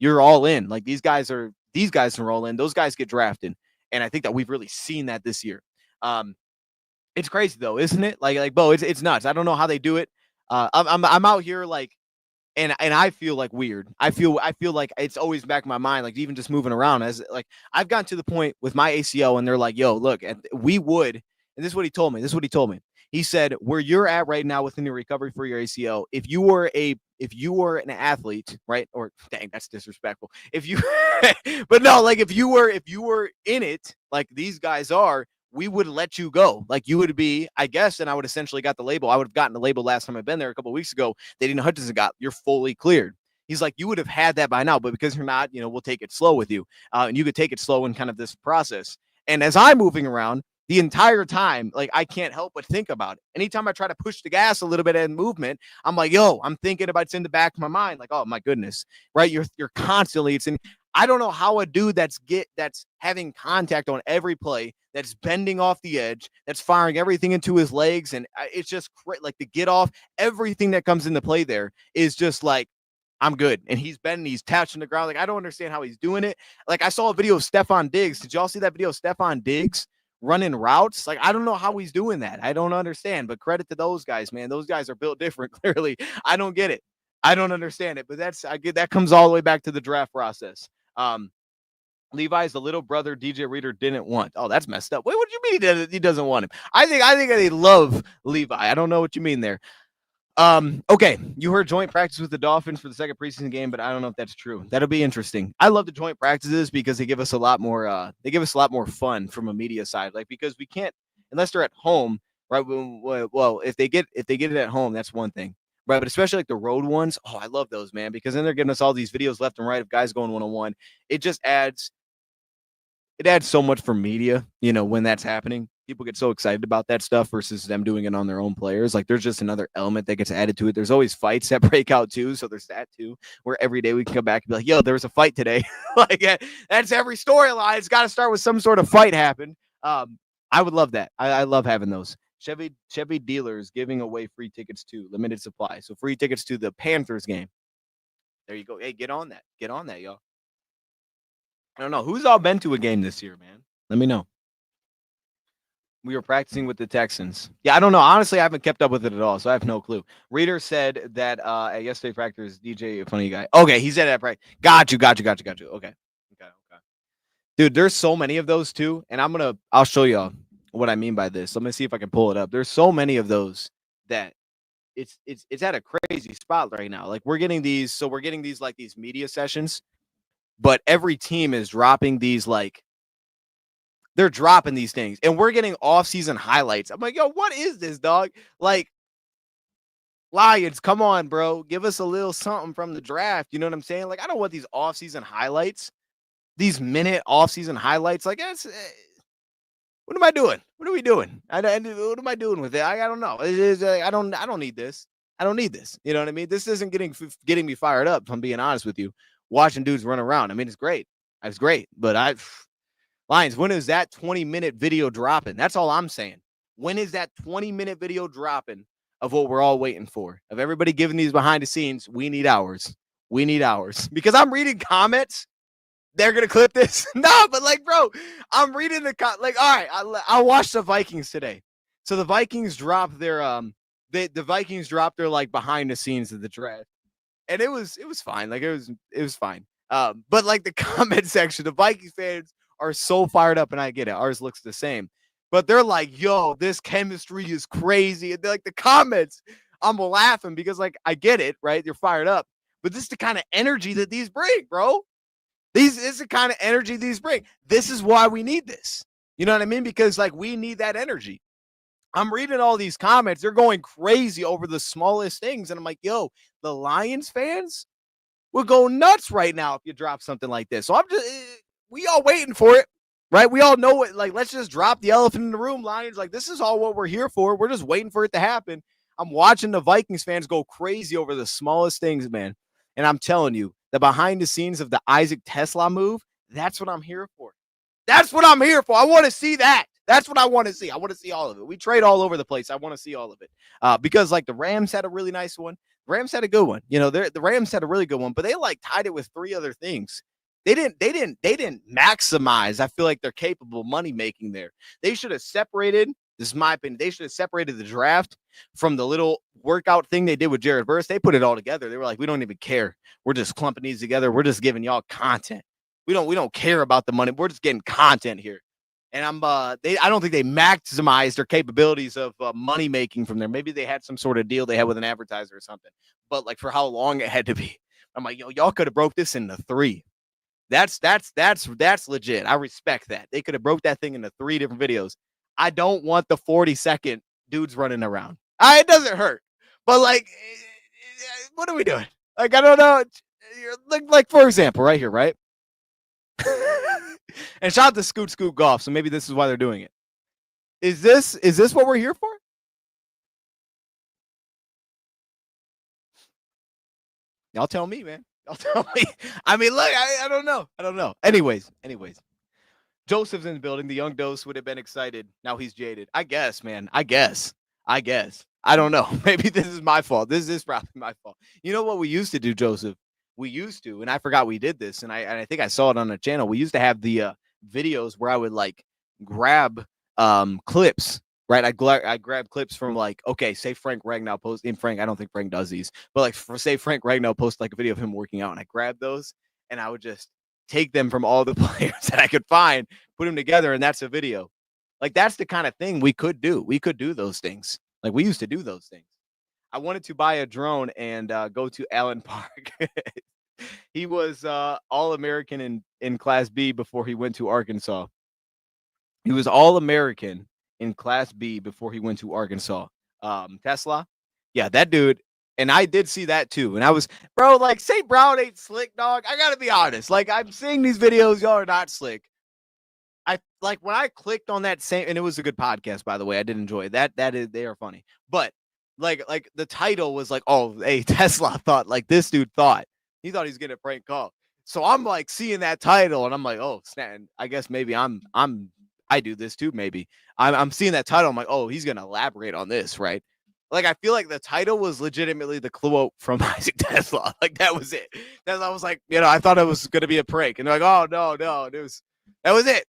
you're all in. Like, these guys are all in. Those guys get drafted. And I think that we've really seen that this year. It's crazy though, isn't it? Like, Bo, it's nuts. I don't know how they do it. I'm out here like, and I feel like weird. I feel like it's always back in my mind, like even just moving around as like I've gotten to the point with my ACL and they're like, yo, look, and we would, and this is what he told me. He said, where you're at right now within your recovery for your ACL, if you were an athlete, right? Or dang, that's disrespectful. If you but no, like if you were in it, like these guys are, we would let you go. Like, you would be, I guess, and I would essentially got the label. I would have gotten the label last time I've been there a couple of weeks ago. They didn't Hutchinson got, you're fully cleared. He's like, you would have had that by now, but because you're not, we'll take it slow with you. And you could take it slow in kind of this process. And as I'm moving around the entire time, like, I can't help but think about it. Anytime I try to push the gas a little bit in movement, I'm like, yo, I'm thinking about it's in the back of my mind. Like, oh my goodness, right? You're constantly, it's in, I don't know how a dude that's having contact on every play, that's bending off the edge, that's firing everything into his legs, and it's just like the get off, everything that comes into play there is just like, I'm good. And he's bending, he's touching the ground. Like, I don't understand how he's doing it. Like, I saw a video of Stephon Diggs. Did y'all see that video of Stephon Diggs running routes? Like, I don't know how he's doing that. I don't understand, but credit to those guys, man. Those guys are built different, clearly. I don't get it. I don't understand it, but that comes all the way back to the draft process. Levi's the little brother DJ Reader didn't want. Oh, that's messed up. Wait, what do you mean he doesn't want him? I think they love Levi. I don't know what you mean there. Okay, you heard joint practice with the Dolphins for the second preseason game, but I don't know if that's true. That'll be interesting. I love the joint practices because they give us a lot more. They give us a lot more fun from a media side, like because we can't unless they're at home, right? Well, if they get it at home, that's one thing. Right, but especially like the road ones. Oh, I love those, man, because then they're giving us all these videos left and right of guys going one-on-one. It just adds so much for media, when that's happening. People get so excited about that stuff versus them doing it on their own players. Like, there's just another element that gets added to it. There's always fights that break out too. So there's that too, where every day we can come back and be like, yo, there was a fight today. Like, that's every storyline. It's got to start with some sort of fight happen. I would love that. I love having those. Chevy dealers giving away free tickets to limited supply. So free tickets to the Panthers game. There you go. Hey, get on that. Get on that, y'all. I don't know. Who's all been to a game this year, man? Let me know. We were practicing with the Texans. Yeah, I don't know. Honestly, I haven't kept up with it at all, so I have no clue. Reader said that at yesterday practice, DJ, a funny guy. Okay, he said at practice. Got you. Okay. Dude, there's so many of those too, and I'll show y'all what I mean by this. Let me see if I can pull it up. There's so many of those that it's at a crazy spot right now. Like we're getting these like these media sessions, but every team is dropping these like they're dropping these things, and we're getting off-season highlights. I'm like, yo, what is this, dog? Like, Lions, come on, bro. Give us a little something from the draft. You know what I'm saying? Like, I don't want these off-season highlights, these minute off-season highlights. Like, what am I doing? What are we doing? What am I doing with it? I don't know. I don't need this. I don't need this. You know what I mean? This isn't getting me fired up, if I'm being honest with you. Watching dudes run around. I mean, it's great. It's great. But Lions, when is that 20-minute video dropping? That's all I'm saying. When is that 20-minute video dropping of what we're all waiting for? Of everybody giving these behind the scenes, we need hours. We need hours. Because I'm reading comments. They're going to clip this. No, but like, bro, I'm reading all right, I watched the Vikings today. So the Vikings dropped their, the Vikings dropped their like behind the scenes of the draft. And it was fine. Like it was fine. But like the comment section, the Vikings fans are so fired up, and I get it. Ours looks the same. But they're like, yo, this chemistry is crazy. And they're like the comments, I'm laughing because like I get it, right? You're fired up. But this is the kind of energy that these bring, bro. This is the kind of energy these bring. This is why we need this. You know what I mean? Because like we need that energy. I'm reading all these comments. They're going crazy over the smallest things. And I'm like, yo, the Lions fans will go nuts right now if you drop something like this. So we all waiting for it, right? We all know it. Like, let's just drop the elephant in the room, Lions. Like, this is all what we're here for. We're just waiting for it to happen. I'm watching the Vikings fans go crazy over the smallest things, man. And I'm telling you, the behind the scenes of the Isaac Tesla move, that's what I'm here for. That's what I'm here for. I want to see that. That's what I want to see. I want to see all of it. We trade all over the place. I want to see all of it. Because like the Rams had a really nice one. The Rams had a good one. You know, the Rams had a really good one, but they like tied it with 3 other things. They didn't maximize. I feel like they're capable money making there. They should have separated. This is my opinion. They should have separated the draft from the little workout thing they did with Jared Verse. They put it all together. They were like, we don't even care. We're just clumping these together. We're just giving y'all content. We don't care about the money. We're just getting content here. And I don't think they maximized their capabilities of money making from there. Maybe they had some sort of deal they had with an advertiser or something. But like for how long it had to be. I'm like, yo, y'all could have broke this into 3. That's legit. I respect that. They could have broke that thing into 3 different videos. I don't want the 40-second dudes running around. It doesn't hurt. But like, what are we doing? Like, I don't know. Like for example, right here, right? And shout out to Scoot Golf. So maybe this is why they're doing it. Is this what we're here for? Y'all tell me, man. Y'all tell me. I mean, look, I don't know. Anyways. Joseph's in the building. The young Dose would have been excited. Now he's jaded. I guess, man. I guess. I don't know. Maybe this is my fault. This is probably my fault. You know what we used to do, Joseph? We used to, and I forgot we did this, and I think I saw it on the channel. We used to have the videos where I would like grab clips, right? I grab clips from like, okay, say Frank Ragnow post in Frank. I don't think Frank does these, but like say Frank Ragnow post like a video of him working out, and I grab those, and I would just take them from all the players that I could find, put them together, and that's a video. Like that's the kind of thing we could do. We could do those things. Like we used to do those things. I wanted to buy a drone and go to Allen Park. He was All-American in Class B before he went to Arkansas. He was All-American in Class B before he went to Arkansas. Tesla. Yeah, that dude. And I did see that too. And I was, bro, like, St. Brown ain't slick, dog. I got to be honest. Like, I'm seeing these videos. Y'all are not slick. I like when I clicked on that same, and it was a good podcast, by the way. I did enjoy it. They are funny. But like the title was like, oh, hey, Tesla thought, like this dude thought. He thought he was getting a prank call. So I'm like seeing that title and I'm like, oh, snap. I guess maybe I do this too. Maybe I'm seeing that title. I'm like, oh, he's going to elaborate on this. Right. Like, I feel like the title was legitimately the quote from Isaac Tesla. Like that was it. Then I was like, I thought it was going to be a prank. And they're like, oh, no. That was it.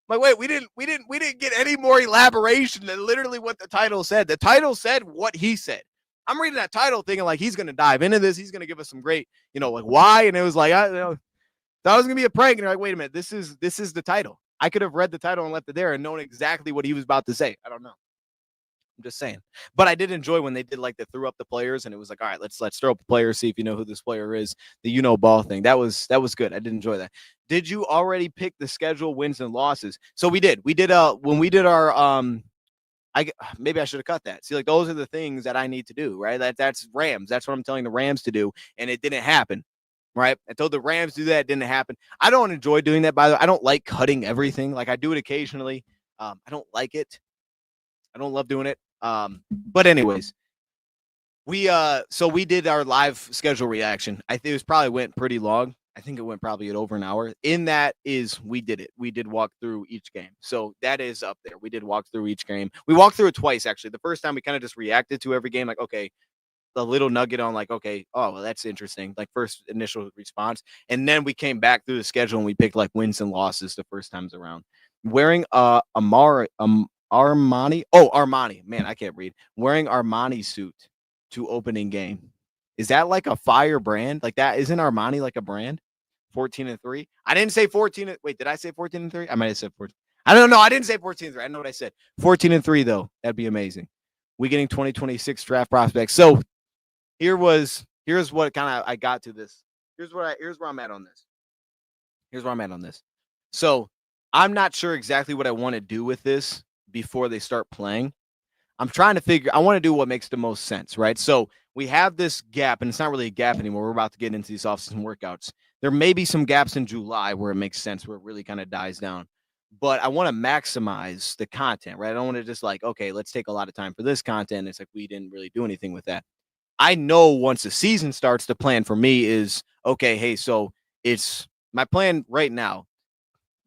I'm like, wait, we didn't get any more elaboration than literally what the title said. The title said what he said. I'm reading that title thinking like he's gonna dive into this. He's gonna give us some great, like why. And it was like, that was gonna be a prank. And you're like, wait a minute, this is the title. I could have read the title and left it there and known exactly what he was about to say. I don't know. I'm just saying. But I did enjoy when they did like they threw up the players and it was like, all right, let's throw up a player, see if you know who this player is. The ball thing. That was good. I did enjoy that. Did you already pick the schedule, wins and losses? So we did. We did when we did our I maybe I should have cut that. See, like those are the things that I need to do, right? That's Rams. That's what I'm telling the Rams to do, and it didn't happen. Right? I told the Rams to do that, it didn't happen. I don't enjoy doing that, by the way. I don't like cutting everything. Like I do it occasionally. I don't like it. I don't love doing it. But anyways, we did our live schedule reaction. I think it was probably went pretty long. I think it went probably at over an hour. In that is we did it. We did walk through each game. So that is up there. We did walk through each game. We walked through it twice actually. The first time we kind of just reacted to every game, like, okay, the little nugget on like, okay, oh well, that's interesting. Like first initial response. And then we came back through the schedule and we picked like wins and losses the first times around. Wearing Armani. Oh, Armani. Man, I can't read. Wearing Armani suit to opening game. Is that like a fire brand? Like that isn't Armani like a brand? 14-3. I didn't say 14. Wait, did I say 14-3? I might have said 14. I don't know. I didn't say 14-3. I know what I said. 14-3 though. That'd be amazing. We getting 2026 draft prospects. So here's what kind of I got to this. Here's where I'm at on this. Here's where I'm at on this. So I'm not sure exactly what I want to do with this before they start playing. I'm trying to figure, I want to do what makes the most sense, right? So we have this gap, and it's not really a gap anymore. We're about to get into these offseason workouts. There may be some gaps in July where it makes sense, where it really kind of dies down. But I want to maximize the content, right? I don't want to just like, okay, let's take a lot of time for this content. It's like we didn't really do anything with that. I know once the season starts, the plan for me is, okay, hey, so it's my plan right now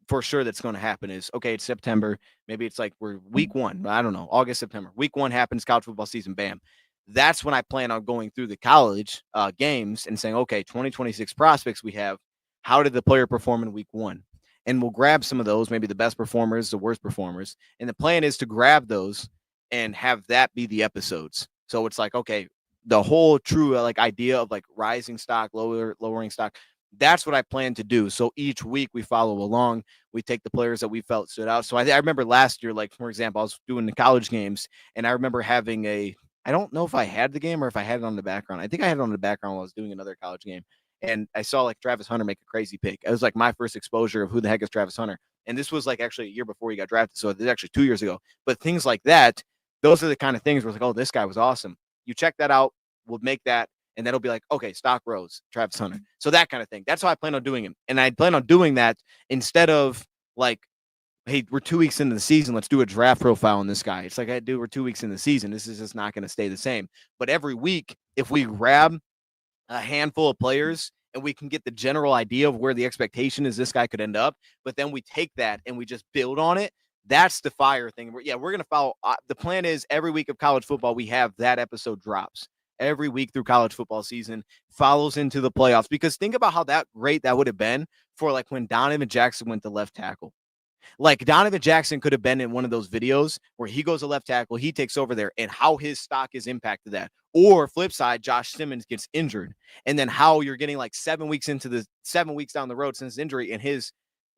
for sure that's going to happen is, okay, it's September. Maybe it's like we're week one. I don't know. August, September. Week one happens, college football season, bam. That's when I plan on going through the college games and saying, okay, 2026 prospects we have. How did the player perform in week one? And we'll grab some of those, maybe the best performers, the worst performers. And the plan is to grab those and have that be the episodes. So it's like, okay, the whole true like idea of like rising stock, lowering stock. That's what I plan to do. So each week we follow along. We take the players that we felt stood out. So I remember last year, like for example, I was doing the college games, and I remember having I don't know if I had the game or if I had it on the background. I think I had it on the background while I was doing another college game, and I saw like Travis Hunter make a crazy pick. It was like my first exposure of who the heck is Travis Hunter, and this was like actually a year before he got drafted. So it's actually 2 years ago. But things like that, those are the kind of things where it's like, oh, this guy was awesome. You check that out. We'll make that. And that'll be like, okay, stock rose, Travis Hunter. So that kind of thing. That's how I plan on doing it. And I plan on doing that instead of like, hey, we're 2 weeks into the season. Let's do a draft profile on this guy. It's like, we're 2 weeks in the season. This is just not going to stay the same. But every week, if we grab a handful of players and we can get the general idea of where the expectation is this guy could end up, but then we take that and we just build on it. That's the fire thing. We're going to follow. The plan is every week of college football, we have that episode drops every week through college football season, follows into the playoffs. Because think about how great that would have been for like when Donovan Jackson went to left tackle. Like Donovan Jackson could have been in one of those videos where he goes to left tackle, he takes over there, and how his stock is impacted that. Or flip side, Josh Simmons gets injured, and then how you're getting like 7 weeks down the road since injury, and it's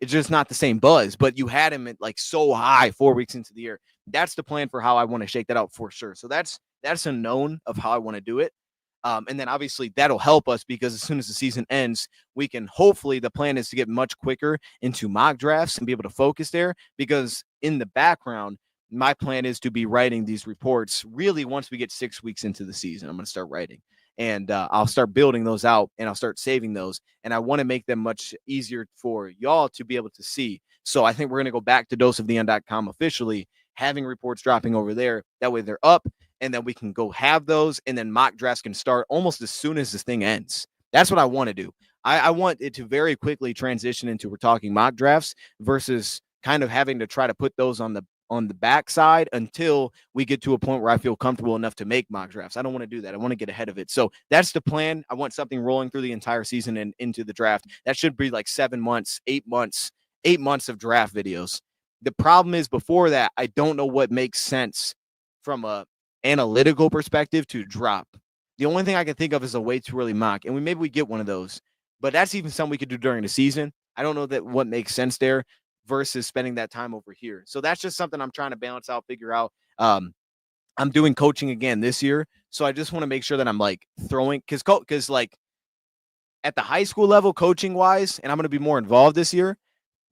just not the same buzz. But you had him at like so high 4 weeks into the year. That's the plan for how I want to shake that out for sure. So that's a known of how I want to do it. And then obviously that'll help us because as soon as the season ends, we can hopefully the plan is to get much quicker into mock drafts and be able to focus there because in the background, my plan is to be writing these reports really once we get 6 weeks into the season. I'm going to start writing and I'll start building those out and I'll start saving those. And I want to make them much easier for y'all to be able to see. So I think we're going to go back to doseoftheend.com officially, having reports dropping over there. That way they're up. And then we can go have those, and then mock drafts can start almost as soon as this thing ends. That's what I want to do. I want it to very quickly transition into we're talking mock drafts versus kind of having to try to put those on the backside until we get to a point where I feel comfortable enough to make mock drafts. I don't want to do that. I want to get ahead of it. So that's the plan. I want something rolling through the entire season and into the draft. That should be like 7 months, 8 months of draft videos. The problem is before that, I don't know what makes sense from a analytical perspective to drop. The only thing I can think of is a way too early mock, and maybe we get one of those. But that's even something we could do during the season. I don't know that what makes sense there versus spending that time over here. So that's just something I'm trying to balance out, figure out. I'm doing coaching again this year, so I just want to make sure that I'm like throwing because like at the high school level, coaching wise, and I'm going to be more involved this year.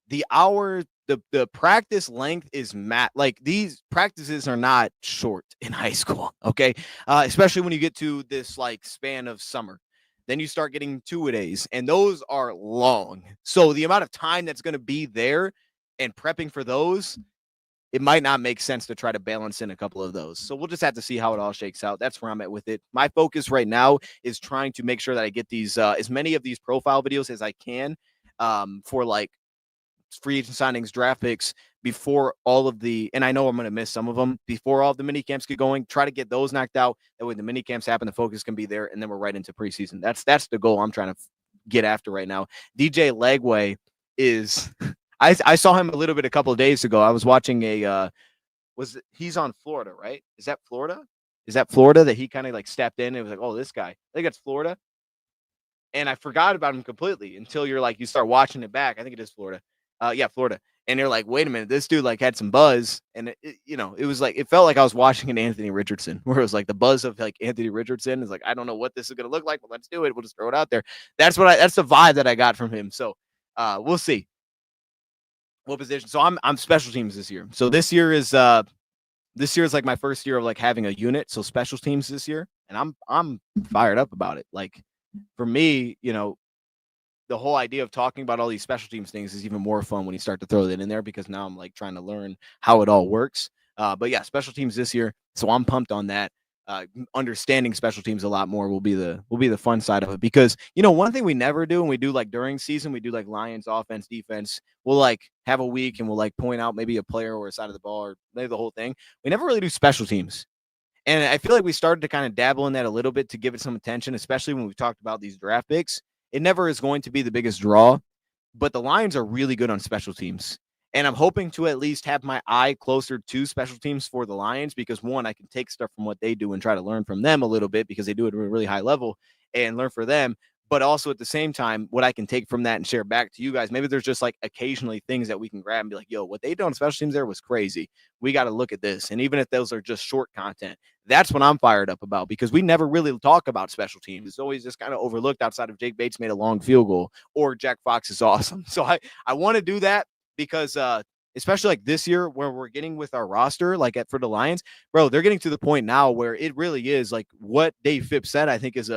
The practice length is like these practices are not short in high school, okay? Especially when you get to this like span of summer. Then you start getting 2-a-days, and those are long. So the amount of time that's going to be there and prepping for those, it might not make sense to try to balance in a couple of those. So we'll just have to see how it all shakes out. That's where I'm at with it. My focus right now is trying to make sure that I get these as many of these profile videos as I can for like free agent signings, draft picks before all of the, and I know I'm going to miss some of them before all of the mini camps get going. Try to get those knocked out. That way the mini camps happen, the focus can be there, and then we're right into preseason. That's the goal I'm trying to get after right now. DJ Legway is, I saw him a little bit a couple of days ago. I was watching he's on Florida, right? Is that Florida? Is that Florida that he kind of like stepped in and was like, oh, this guy? I think it's Florida. And I forgot about him completely until you start watching it back. I think it is Florida. Yeah, Florida. And they're like, wait a minute, this dude like had some buzz. And it was like, it felt like I was watching an Anthony Richardson, where it was like the buzz of like Anthony Richardson is like, I don't know what this is going to look like, but let's do it. We'll just throw it out there. That's the vibe that I got from him. So we'll see what position. So I'm special teams this year. So this year is like my first year of like having a unit. So special teams this year. And I'm fired up about it. Like for me, the whole idea of talking about all these special teams things is even more fun when you start to throw that in there, because now I'm like trying to learn how it all works. But yeah, special teams this year. So I'm pumped on that. Understanding special teams a lot more will be the fun side of it, because one thing we never do, and we do like during season, we do like Lions offense, defense. We'll like have a week and we'll like point out maybe a player or a side of the ball or maybe the whole thing. We never really do special teams. And I feel like we started to kind of dabble in that a little bit to give it some attention, especially when we talked about these draft picks. It never is going to be the biggest draw, but the Lions are really good on special teams. And I'm hoping to at least have my eye closer to special teams for the Lions, because one, I can take stuff from what they do and try to learn from them a little bit, because they do it at a really high level, and learn for them. But also at the same time, what I can take from that and share back to you guys, maybe there's just like occasionally things that we can grab and be like, yo, what they did on special teams there was crazy. We got to look at this. And even if those are just short content, that's what I'm fired up about, because we never really talk about special teams. It's always just kind of overlooked outside of Jake Bates made a long field goal or Jack Fox is awesome. So I want to do that, because especially like this year where we're getting with our roster, like for the Lions, bro, they're getting to the point now where it really is like what Dave Phipps said, I think is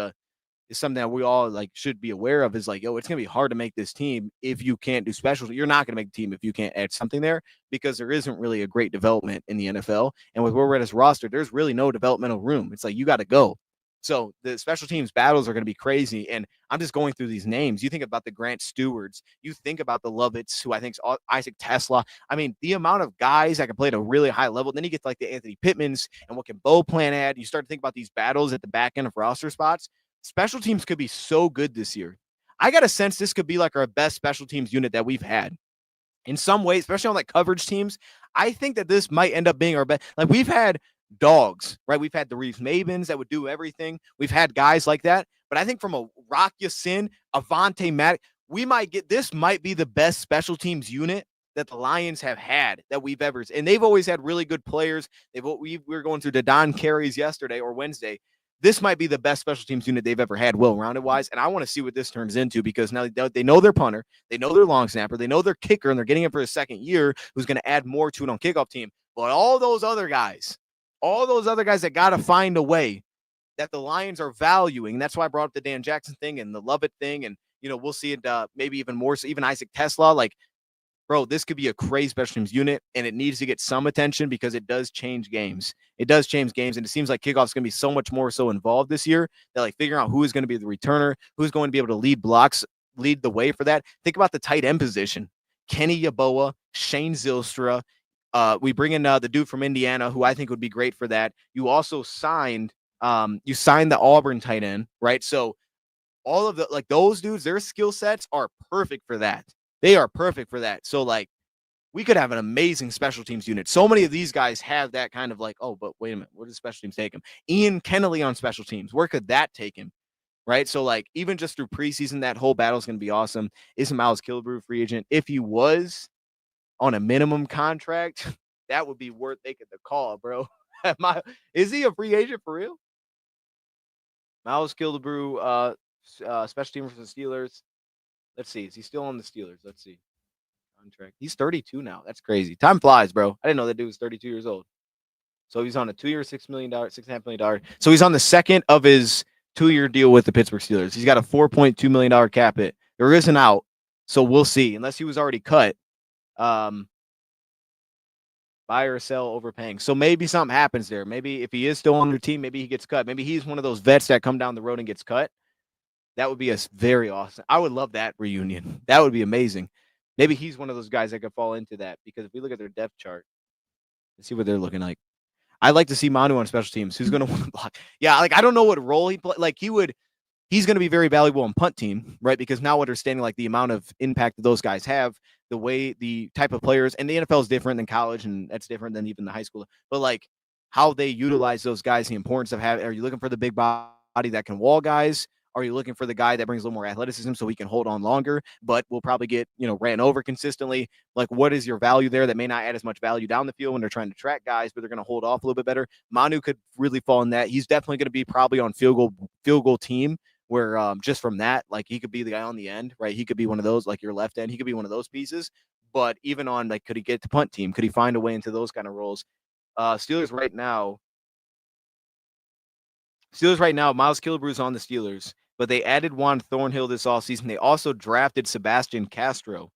something that we all like should be aware of, is like, yo, it's going to be hard to make this team if you can't do special. You're not going to make the team if you can't add something there, because there isn't really a great development in the NFL. And with where we're at as roster, there's really no developmental room. It's like, you got to go. So the special teams battles are going to be crazy. And I'm just going through these names. You think about the Grant Stewarts, you think about the Lovitz, who I think is Isaac Tesla. I mean, the amount of guys that can play at a really high level. Then you get to like the Anthony Pittmans, and what can Bo Plan add? You start to think about these battles at the back end of roster spots. Special teams could be so good this year. I got a sense this could be like our best special teams unit that we've had in some ways, especially on like coverage teams. I think that this might end up being our best. Like, we've had dogs, right? We've had the Reeves Mavens that would do everything. We've had guys like that. But I think from a Rock Ya-Sin, Avonte Maddox, this might be the best special teams unit that the Lions have had that we've ever. And they've always had really good players. We were going through the Don Carries yesterday or Wednesday. This might be the best special teams unit they've ever had, well-rounded wise, and I want to see what this turns into, because now they know their punter, they know their long snapper, they know their kicker, and they're getting him for his second year, who's going to add more to it on kickoff team. But all those other guys that got to find a way that the Lions are valuing. That's why I brought up the Dan Jackson thing and the Lovett thing, and we'll see it maybe even more. So even Isaac Tesla, like, bro, this could be a crazy special teams unit, and it needs to get some attention, because it does change games. It does change games, and it seems like kickoff's going to be so much more so involved this year that like figuring out who is going to be the returner, who's going to be able to lead blocks, lead the way for that. Think about the tight end position. Kenny Yeboah, Shane Zylstra. We bring in the dude from Indiana, who I think would be great for that. You also signed the Auburn tight end, right? So all of those dudes, their skill sets are perfect for that. They are perfect for that. So like, we could have an amazing special teams unit. So many of these guys have that kind of like, oh, but wait a minute, where does special teams take him? Ian Kennelly on special teams, where could that take him? Right. So, like, even just through preseason, that whole battle is going to be awesome. Is Miles Killebrew free agent? If he was on a minimum contract, that would be worth taking the call, bro. Is he a free agent for real? Miles Killebrew, special team for the Steelers. Let's see. Is he still on the Steelers? Let's see. Contract. He's 32 now. That's crazy. Time flies, bro. I didn't know that dude was 32 years old. So he's on a 2-year, $6 million, $6.5 million. So he's on the second of his 2-year deal with the Pittsburgh Steelers. He's got a $4.2 million cap hit. There is an out, so we'll see. Unless he was already cut, buy or sell overpaying. So maybe something happens there. Maybe if he is still on their team, maybe he gets cut. Maybe he's one of those vets that come down the road and gets cut. That would be a very awesome. I would love that reunion. That would be amazing. Maybe he's one of those guys that could fall into that, because if we look at their depth chart, let's see what they're looking like. I'd like to see Manu on special teams. Who's going to want to block? Yeah, like, I don't know what role he play. Like, he's going to be very valuable on punt team, right? Because now understanding like the amount of impact that those guys have, the type of players, and the NFL is different than college, and that's different than even the high school. But like how they utilize those guys, the importance of having. Are you looking for the big body that can wall guys? Are you looking for the guy that brings a little more athleticism so he can hold on longer, but will probably get, ran over consistently? Like, what is your value there that may not add as much value down the field when they're trying to track guys, but they're going to hold off a little bit better? Manu could really fall in that. He's definitely going to be probably on field goal team, where just from that, like, he could be the guy on the end, right? He could be one of those, like your left end. He could be one of those pieces. But even on, like, could he get to punt team? Could he find a way into those kind of roles? Steelers right now, Miles Killebrew's on the Steelers, but they added Juan Thornhill this offseason. They also drafted Sebastian Castro,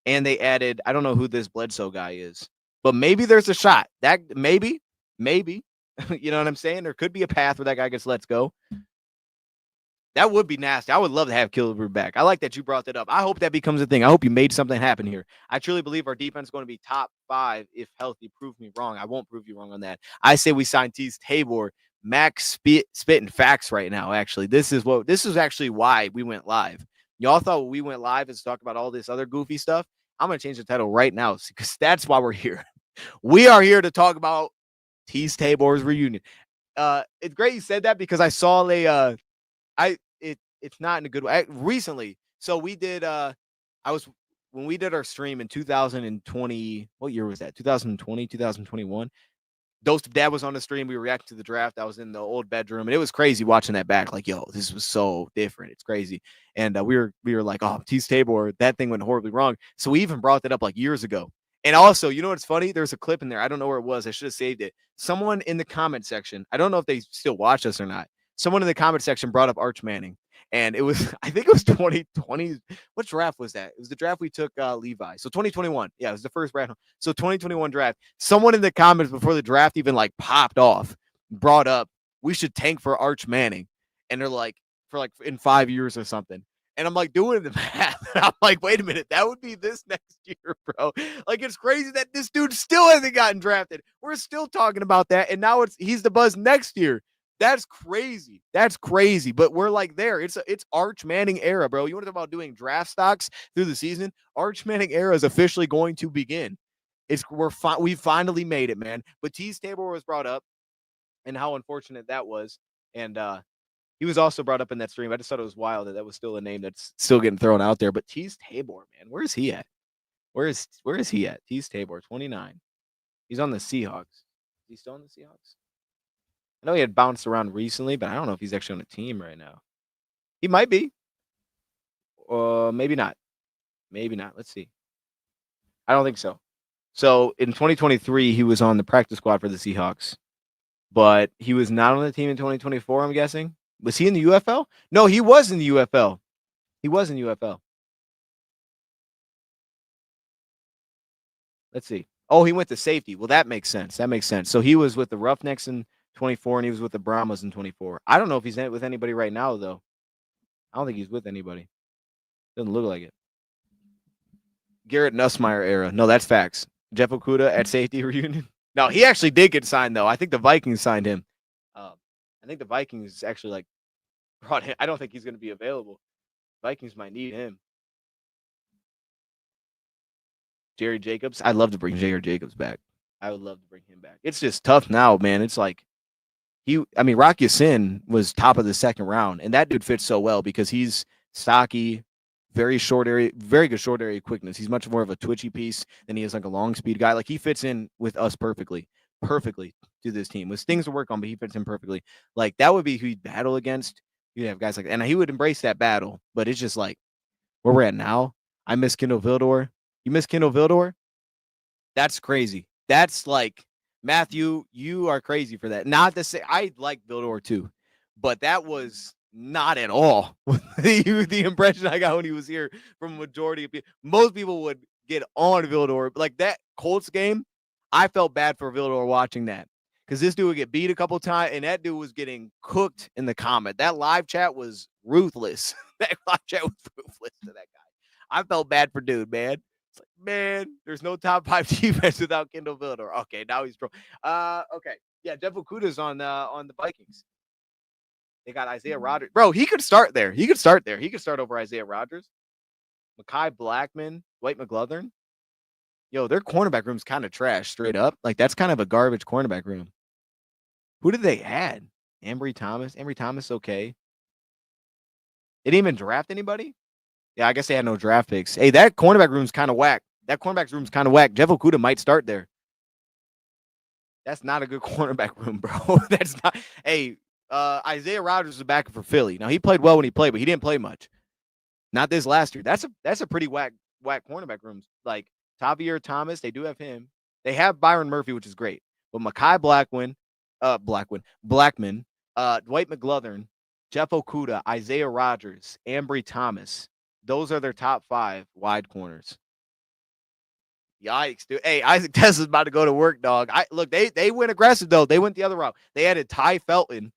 and they added, I don't know who this Bledsoe guy is, but maybe there's a shot. That maybe, you know what I'm saying? There could be a path where that guy gets let go. That would be nasty. I would love to have Killebrew back. I like that you brought that up. I hope that becomes a thing. I hope you made something happen here. I truly believe our defense is going to be top 5 if healthy. Prove me wrong. I won't prove you wrong on that. I say we sign Tease Tabor. Max spitting facts right now, actually. This is actually why we went live. Y'all thought we went live is to talk about all this other goofy stuff. I'm going to change the title right now because that's why we're here. We are here to talk about Tease Tabor's reunion. It's great you said that, because I saw it's not in a good way. Recently, so we did when we did our stream in 2020, what year was that? 2020, 2021. Dad was on the stream. We reacted to the draft. I was in the old bedroom, and it was crazy watching that back. Like, yo, this was so different. It's crazy. And we were like, oh, Tease Tabor, that thing went horribly wrong. So we even brought that up like years ago. And also, you know what's funny? There's a clip in there. I don't know where it was. I should have saved it. Someone in the comment section, I don't know if they still watch us or not. Someone in the comment section brought up Arch Manning. And it was, I think it was 2020. What draft was that? It was the draft we took Levi. So 2021. Yeah, it was the first draft. So 2021 draft. Someone in the comments before the draft even like popped off, brought up, we should tank for Arch Manning. And they're like, for like in 5 years or something. And I'm like doing the math. And I'm like, wait a minute, that would be this next year, bro. Like, it's crazy that this dude still hasn't gotten drafted. We're still talking about that. And now he's the buzz next year. That's crazy. That's crazy. But we're like there. It's Arch Manning era, bro. You want to talk about doing draft stocks through the season? Arch Manning era is officially going to begin. We finally made it, man. But Tease Tabor was brought up, and how unfortunate that was. And he was also brought up in that stream. I just thought it was wild that was still a name that's still getting thrown out there. But Tease Tabor, man, where is he at? Where is he at? Tease Tabor, 29. He's on the Seahawks. Is he still on the Seahawks? I know he had bounced around recently, but I don't know if he's actually on a team right now. He might be. Maybe not. Maybe not. Let's see. I don't think so. So in 2023, he was on the practice squad for the Seahawks, but he was not on the team in 2024, I'm guessing. Was he in the UFL? No, he was in the UFL. He was in the UFL. Let's see. Oh, he went to safety. Well, that makes sense. So he was with the Roughnecks in 24, and he was with the Brahmas in 24. I don't know if he's with anybody right now, though. I don't think he's with anybody. Doesn't look like it. Garrett Nussmeier era. No, that's facts. Jeff Okuda at safety reunion. No, he actually did get signed, though. I think the Vikings signed him. I think the Vikings actually like brought him. I don't think he's going to be available. Vikings might need him. Jerry Jacobs. I'd love to bring Jerry Jacobs back. I would love to bring him back. It's just tough now, man. It's like Rock Ya-Sin was top of the second round, and that dude fits so well because he's stocky, very short area, very good short area quickness. He's much more of a twitchy piece than he is like a long speed guy. Like he fits in with us perfectly to this team. With things to work on, but he fits in perfectly. Like that would be who he'd battle against. You'd have guys like that, and he would embrace that battle. But it's just like where we're at now. I miss Kendall Vildor. You miss Kendall Vildor? That's crazy. That's like Matthew, you are crazy for that. Not to say I like Vildor too, but that was not at all the impression I got when he was here from a majority of people. Most people would get on Vildor. Like that Colts game, I felt bad for Vildor watching that because this dude would get beat a couple times, and that dude was getting cooked in the comment. That live chat was ruthless. That live chat was ruthless to that guy. I felt bad for dude, man. It's like, man, there's no top 5 defense without Kendall Vildor. Okay, now he's pro. Okay. Yeah, Jeff Okuda's on the Vikings. They got Isaiah Rodgers. Bro, he could start there. He could start over Isaiah Rodgers. Mekhi Blackman, Dwight McGlothern. Yo, their cornerback room's kind of trash, straight up. Like, that's kind of a garbage cornerback room. Who did they add? Ambry Thomas. Ambry Thomas, okay. They didn't even draft anybody? Yeah, I guess they had no draft picks. Hey, that cornerback room's kind of whack. Jeff Okuda might start there. That's not a good cornerback room, bro. That's not. Hey, Isaiah Rodgers is a backup for Philly. Now he played well when he played, but he didn't play much. Not this last year. That's a pretty whack cornerback rooms. Like Tavier Thomas, they do have him. They have Byron Murphy, which is great. But Mekhi Blackman, Dwight McGlothern, Jeff Okuda, Isaiah Rodgers, Ambry Thomas. Those are their top 5 wide corners. Yikes, dude. Hey, Isaac Tesla's about to go to work, dog. Look, they went aggressive, though. They went the other route. They added Ty Felton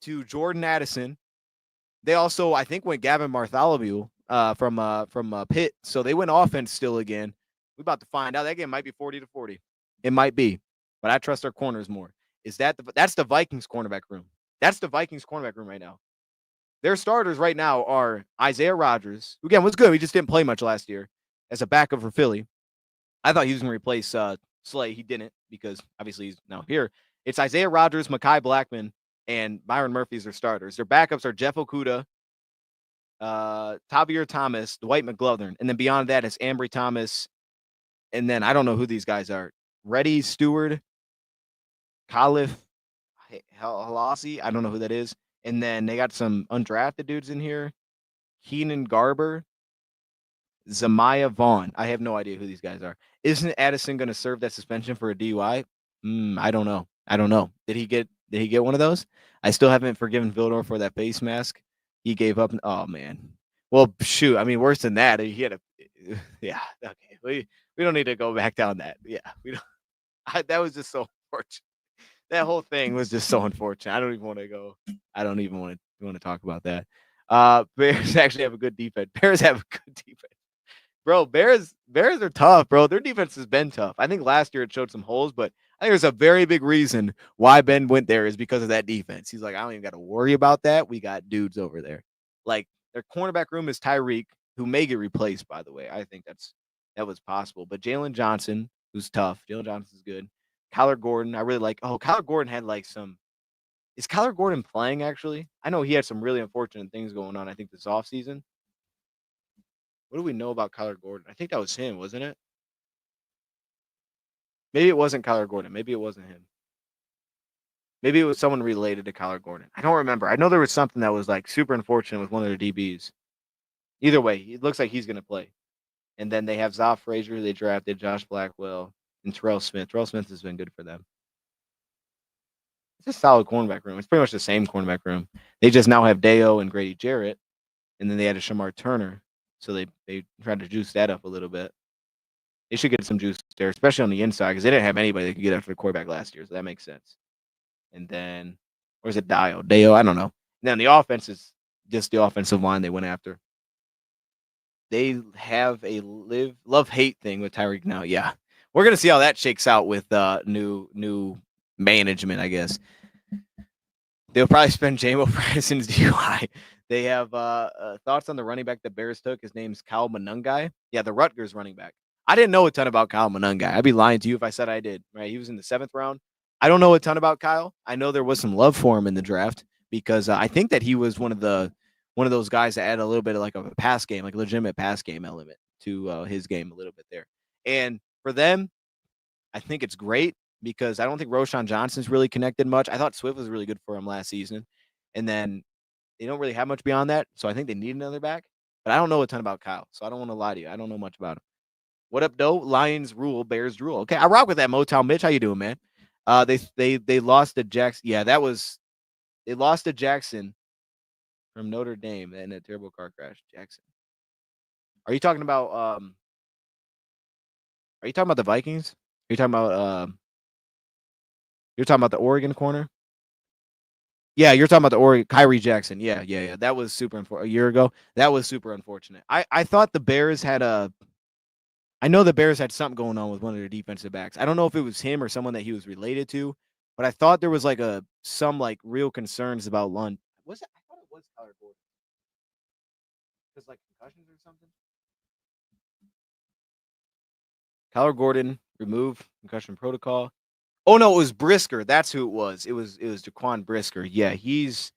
to Jordan Addison. They also, I think, went Gavin Bartholomew from Pitt. So they went offense still again. We're about to find out. That game might be 40-40. It might be. But I trust our corners more. That's the Vikings cornerback room. That's the Vikings cornerback room right now. Their starters right now are Isaiah Rodgers, who, again, was good. He just didn't play much last year as a backup for Philly. I thought he was going to replace Slay. He didn't because, obviously, he's now here. It's Isaiah Rodgers, Mekhi Blackman, and Byron Murphy as their starters. Their backups are Jeff Okuda, Tavier Thomas, Dwight McGlothern. And then beyond that is Ambry Thomas. And then I don't know who these guys are. Reddy Stewart, Khalif Halasi. I don't know who that is. And then they got some undrafted dudes in here. Keenan Garber, Zamaya Vaughn. I have no idea who these guys are. Isn't Addison going to serve that suspension for a DUI? I don't know. Did he get one of those? I still haven't forgiven Vildor for that face mask he gave up. Oh man. Well, shoot. I mean, worse than that. He had a. Yeah. Okay. We don't need to go back down that. Yeah. We don't. That was just so unfortunate. That whole thing was just so unfortunate. I don't even want to talk about that. Bears actually have a good defense. Bro, Bears are tough, bro. Their defense has been tough. I think last year it showed some holes, but I think there's a very big reason why Ben went there is because of that defense. He's like, I don't even got to worry about that. We got dudes over there. Like their cornerback room is Tyreek, who may get replaced, by the way. I think that was possible. But Jalen Johnson, who's tough. Jalen Johnson's good. Kyler Gordon, I really like. Oh, Kyler Gordon had like some. Is Kyler Gordon playing actually? I know he had some really unfortunate things going on, I think, this offseason. What do we know about Kyler Gordon? I think that was him, wasn't it? Maybe it wasn't Kyler Gordon. Maybe it wasn't him. Maybe it was someone related to Kyler Gordon. I don't remember. I know there was something that was like super unfortunate with one of their DBs. Either way, it looks like he's going to play. And then they have Zoff Frazier, they drafted Josh Blackwell, and Terrell Smith. Terrell Smith has been good for them. It's a solid cornerback room. It's pretty much the same cornerback room. They just now have Deo and Grady Jarrett, and then they added Shamar Turner. So they tried to juice that up a little bit. They should get some juice there, especially on the inside, because they didn't have anybody that could get after the quarterback last year. So that makes sense. And then, or is it Deo? I don't know. And then the offense is just the offensive line they went after. They have a love-hate thing with Tyreek now. Yeah. We're going to see how that shakes out with new management, I guess. They'll probably spend Jamo Preston's DUI. They have thoughts on the running back the Bears took. His name's Kyle Monungai. Yeah, the Rutgers running back. I didn't know a ton about Kyle Monunga. I'd be lying to you if I said I did. Right? He was in the 7th round. I don't know a ton about Kyle. I know there was some love for him in the draft because I think that he was one of those guys that added a little bit of like a pass game, like a legitimate pass game element to his game a little bit there. And for them, I think it's great because I don't think Roshan Johnson's really connected much. I thought Swift was really good for him last season, and then they don't really have much beyond that. So I think they need another back. But I don't know a ton about Kyle, so I don't want to lie to you. I don't know much about him. What up, though? Lions rule, Bears drool. Okay, I rock with that. Motown Mitch, how you doing, man? They lost to Jackson. Yeah, that was they lost to Jackson from Notre Dame in a terrible car crash. Jackson. Are you talking about Are you talking about the Vikings? Are you talking about You're talking about the Oregon corner? Yeah, you're talking about the Oregon Kyrie Jackson. Yeah. That was super unfortunate. A year ago, that was super unfortunate. I thought the Bears had a. I know the Bears had something going on with one of their defensive backs. I don't know if it was him or someone that he was related to, but I thought there was like some like real concerns about Lund. Was it? I thought it was Tyler Gordon because like concussions or something. Tyler Gordon removed concussion protocol. Oh no, it was Brisker. That's who it was. It was Jaquan Brisker. Yeah, he's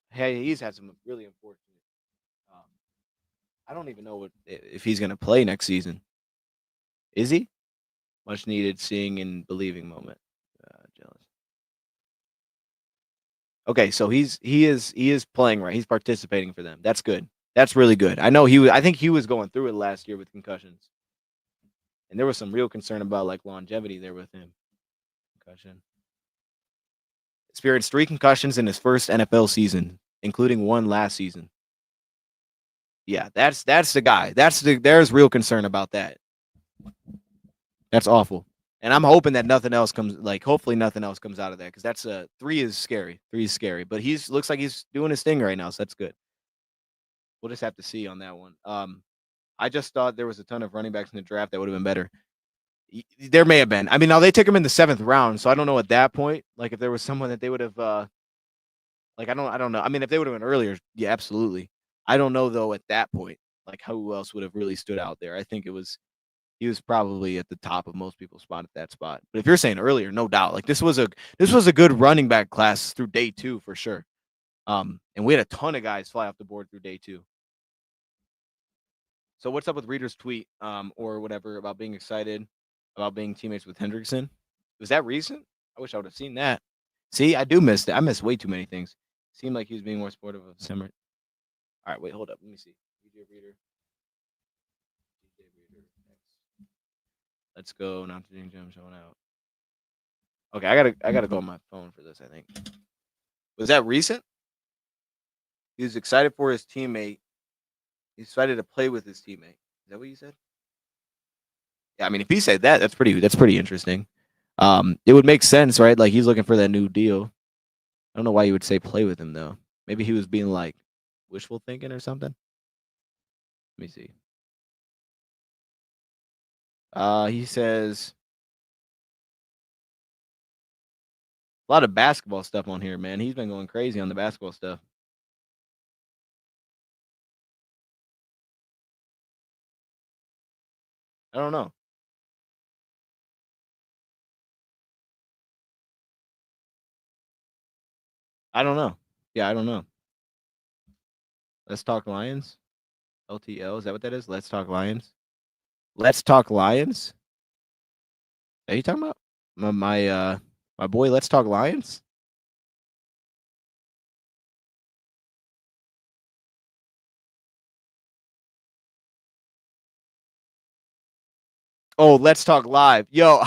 had some really unfortunate. Um, I don't even know if he's going to play next season. Is he? Much needed seeing and believing moment. Jealous. Okay, so he is playing right. He's participating for them. That's good. That's really good. I know he was. I think he was going through it last year with concussions, and there was some real concern about like longevity there with him. Concussion. Experienced 3 concussions in his first NFL season, including one last season. Yeah, that's the guy. There's real concern about that. That's awful. And I'm hoping that nothing else comes like hopefully nothing else comes out of that because that's a 3 is scary. 3 is scary. But he's looks like he's doing his thing right now, so that's good. We'll just have to see on that one. I just thought there was a ton of running backs in the draft that would have been better. There may have been. I mean, now they took him in the 7th round, so I don't know at that point. Like if there was someone that they would have like I don't know. I mean, if they would have been earlier, yeah, absolutely. I don't know though at that point, like who else would have really stood out there. I think he was probably at the top of most people's spot at that spot. But if you're saying earlier, no doubt. Like this was a good running back class through day 2 for sure. And we had a ton of guys fly off the board through day 2. So what's up with Reader's tweet or whatever about being excited about being teammates with Hendrickson? Was that recent? I wish I would have seen that. See, I do miss that. I miss way too many things. Seemed like he was being more supportive of Simmer. All right, wait, hold up. Let me see. DJ Reader. DJ Reader. Let's go. Not to Jim showing out. Okay, I gotta go on my phone for this, I think. Was that recent? He was excited for his teammate. He's excited to play with his teammate. Is that what you said? Yeah, I mean, if he said that, that's pretty interesting. It would make sense, right? Like he's looking for that new deal. I don't know why you would say play with him though. Maybe he was being like wishful thinking or something. Let me see. He says a lot of basketball stuff on here, man. He's been going crazy on the basketball stuff. I don't know. I don't know. Yeah, I don't know. Let's talk Lions. LTL. Is that what that is? Let's talk Lions. Let's talk Lions. Are you talking about my boy? Let's talk Lions. Oh, let's talk live. Yo.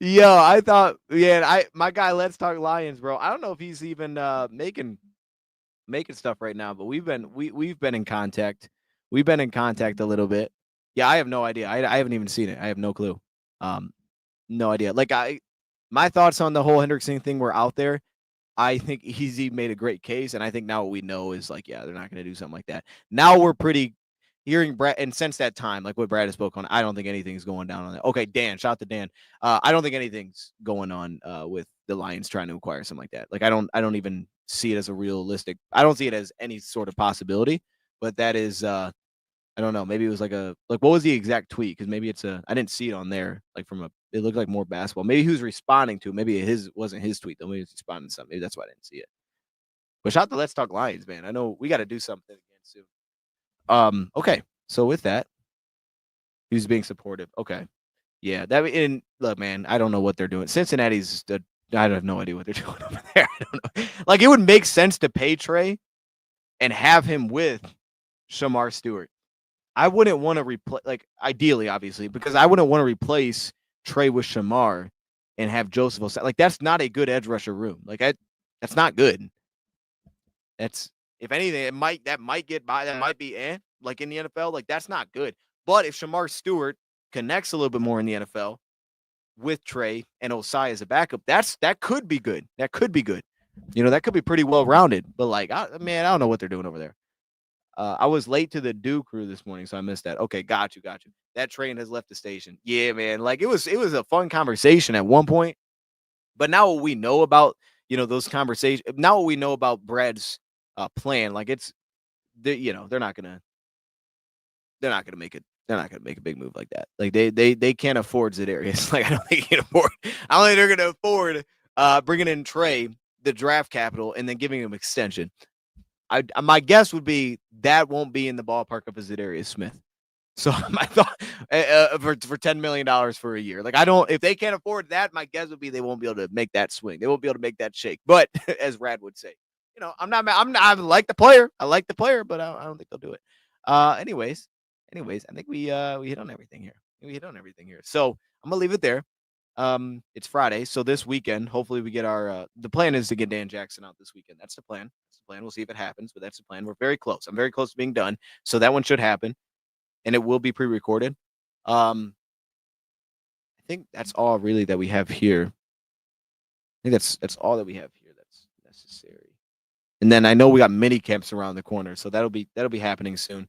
Yo, I thought, yeah, my guy, let's talk Lions, bro. I don't know if he's even making stuff right now, but we've been in contact. We've been in contact a little bit. Yeah, I have no idea. I haven't even seen it. I have no clue. Um, no idea. Like my thoughts on the whole Hendrickson thing were out there. I think Easy made a great case, and I think now what we know is like, yeah, they're not going to do something like that. Now we're pretty hearing Brad, and since that time, like what Brad has spoke on, I don't think anything's going down on that. Okay, Dan, shout out to Dan. I don't think anything's going on with the Lions trying to acquire something like that. Like I don't even see it as a realistic. I don't see it as any sort of possibility. But that is I don't know. Maybe it was like what was the exact tweet? Because maybe I didn't see it on there. It looked like more basketball. Maybe he was responding to it. Maybe his wasn't his tweet though. Maybe he was responding to something. Maybe that's why I didn't see it. But shout out to Let's Talk Lions, man. I know we got to do something again soon. Okay. So with that, he was being supportive. Okay. Yeah. And look, man, I don't know what they're doing. Cincinnati's I have no idea what they're doing over there. I don't know. Like it would make sense to pay Trey and have him with Shamar Stewart. I wouldn't want to replace, like, ideally, obviously, because I wouldn't want to replace Trey with Shamar and have Joseph Osai. Like, that's not a good edge rusher room. Like, that's not good. That's, if anything, that might get by. That might be like in the NFL. Like, that's not good. But if Shamar Stewart connects a little bit more in the NFL with Trey and Osai as a backup, that could be good. That could be good. That could be pretty well rounded. But like, man, I don't know what they're doing over there. I was late to the Dew crew this morning, so I missed that. Okay, got you. That train has left the station. Yeah, man. Like it was a fun conversation at one point, but now what we know about those conversations, now what we know about Brad's plan, like they're not gonna make it. They're not gonna make a big move like that. Like they can't afford Za'Darius. Like I don't think they can afford. I don't think they're gonna afford bringing in Trey, the draft capital, and then giving him extension. My guess would be that won't be in the ballpark of a Za'Darius Smith. So my thought for $10 million for a year. Like if they can't afford that, my guess would be they won't be able to make that swing. They won't be able to make that shake. But as Rad would say, I like the player. I like the player, but I don't think they'll do it. Anyways, I think we hit on everything here. So I'm gonna leave it there. It's Friday, so this weekend, hopefully we get our the plan is to get Dan Jackson out this weekend. That's the plan. We'll see if it happens, but that's the plan. We're very close. I'm very close to being done. So that one should happen. And it will be pre-recorded. I think that's all really that we have here. I think that's all that we have here that's necessary. And then I know we got mini camps around the corner, so that'll be happening soon.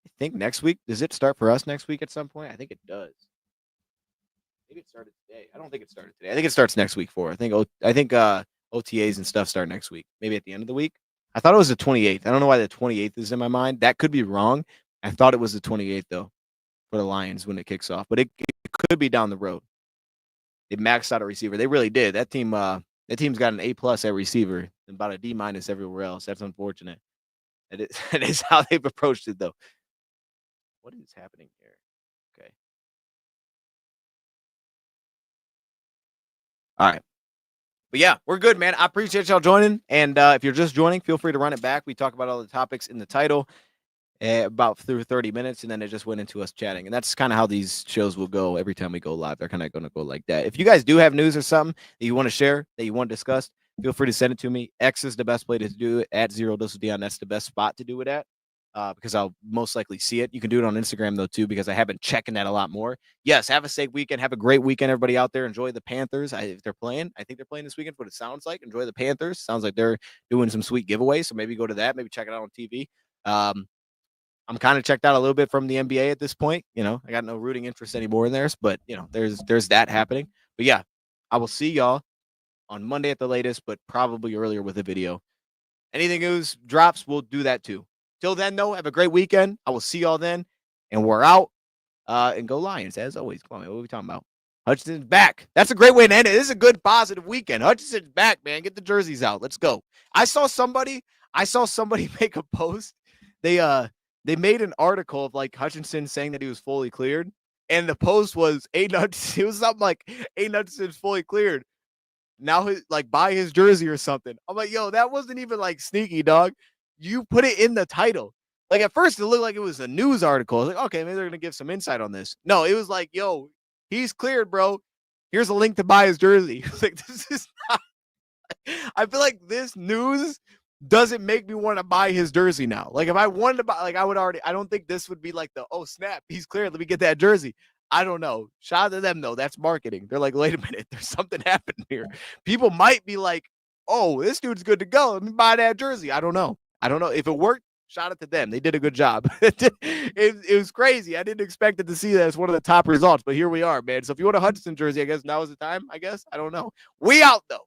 I think next week. Does it start for us next week at some point? I think it does. Maybe it started today. I don't think it started today. I think it starts next week I think OTAs and stuff start next week. Maybe at the end of the week. I thought it was the 28th. I don't know why the 28th is in my mind. That could be wrong. I thought it was the 28th though for the Lions when it kicks off, but it could be down the road. They maxed out a receiver. They really did. That team's got an A+ at receiver and about a D- everywhere else. That's unfortunate. That is how they've approached it though. What is happening here? Okay. All right. But yeah, we're good, man. I appreciate y'all joining. And if you're just joining, feel free to run it back. We talk about all the topics in the title about through 30 minutes, and then it just went into us chatting. And that's kind of how these shows will go every time we go live. They're kind of going to go like that. If you guys do have news or something that you want to share, that you want to discuss, feel free to send it to me. X is the best way to do it, at @0DosDion. That's the best spot to do it at. Because I'll most likely see it. You can do it on Instagram, though, too, because I have been checking that a lot more. Yes, have a safe weekend. Have a great weekend, everybody out there. Enjoy the Panthers. If they're playing, I think they're playing this weekend, what it sounds like. Enjoy the Panthers. Sounds like they're doing some sweet giveaways, so maybe go to that. Maybe check it out on TV. I'm kind of checked out a little bit from the NBA at this point. I got no rooting interest anymore in theirs, but, there's that happening. But, yeah, I will see y'all on Monday at the latest, but probably earlier with a video. Anything news drops, we'll do that, too. Till then, though, have a great weekend. I will see y'all then. And we're out. And go Lions, as always. Come on, man. What are we talking about? Hutchinson's back. That's a great way to end it. This is a good, positive weekend. Hutchinson's back, man. Get the jerseys out. Let's go. I saw somebody make a post. They made an article of like Hutchinson saying that he was fully cleared. And the post was Aiden Hutchinson. It was something like Aiden Hutchinson's fully cleared. Now, buy his jersey or something. I'm like, yo, that wasn't even like sneaky, dog. You put it in the title. Like at first it looked like it was a news article. I was like, okay, maybe they're going to give some insight on this. No, it was like, yo, he's cleared, bro. Here's a link to buy his jersey. Like, this is not, I feel like this news doesn't make me want to buy his jersey now. Like if I wanted to buy, like I don't think this would be like oh snap, he's cleared. Let me get that jersey. I don't know. Shout out to them though. That's marketing. They're like, wait a minute, there's something happening here. People might be like, oh, this dude's good to go. Let me buy that jersey. I don't know if it worked. Shout out to them. They did a good job. It was crazy. I didn't expect it to see that as one of the top results, but here we are, man. So if you want a Hutchinson jersey, I guess now is the time. I don't know. We out though.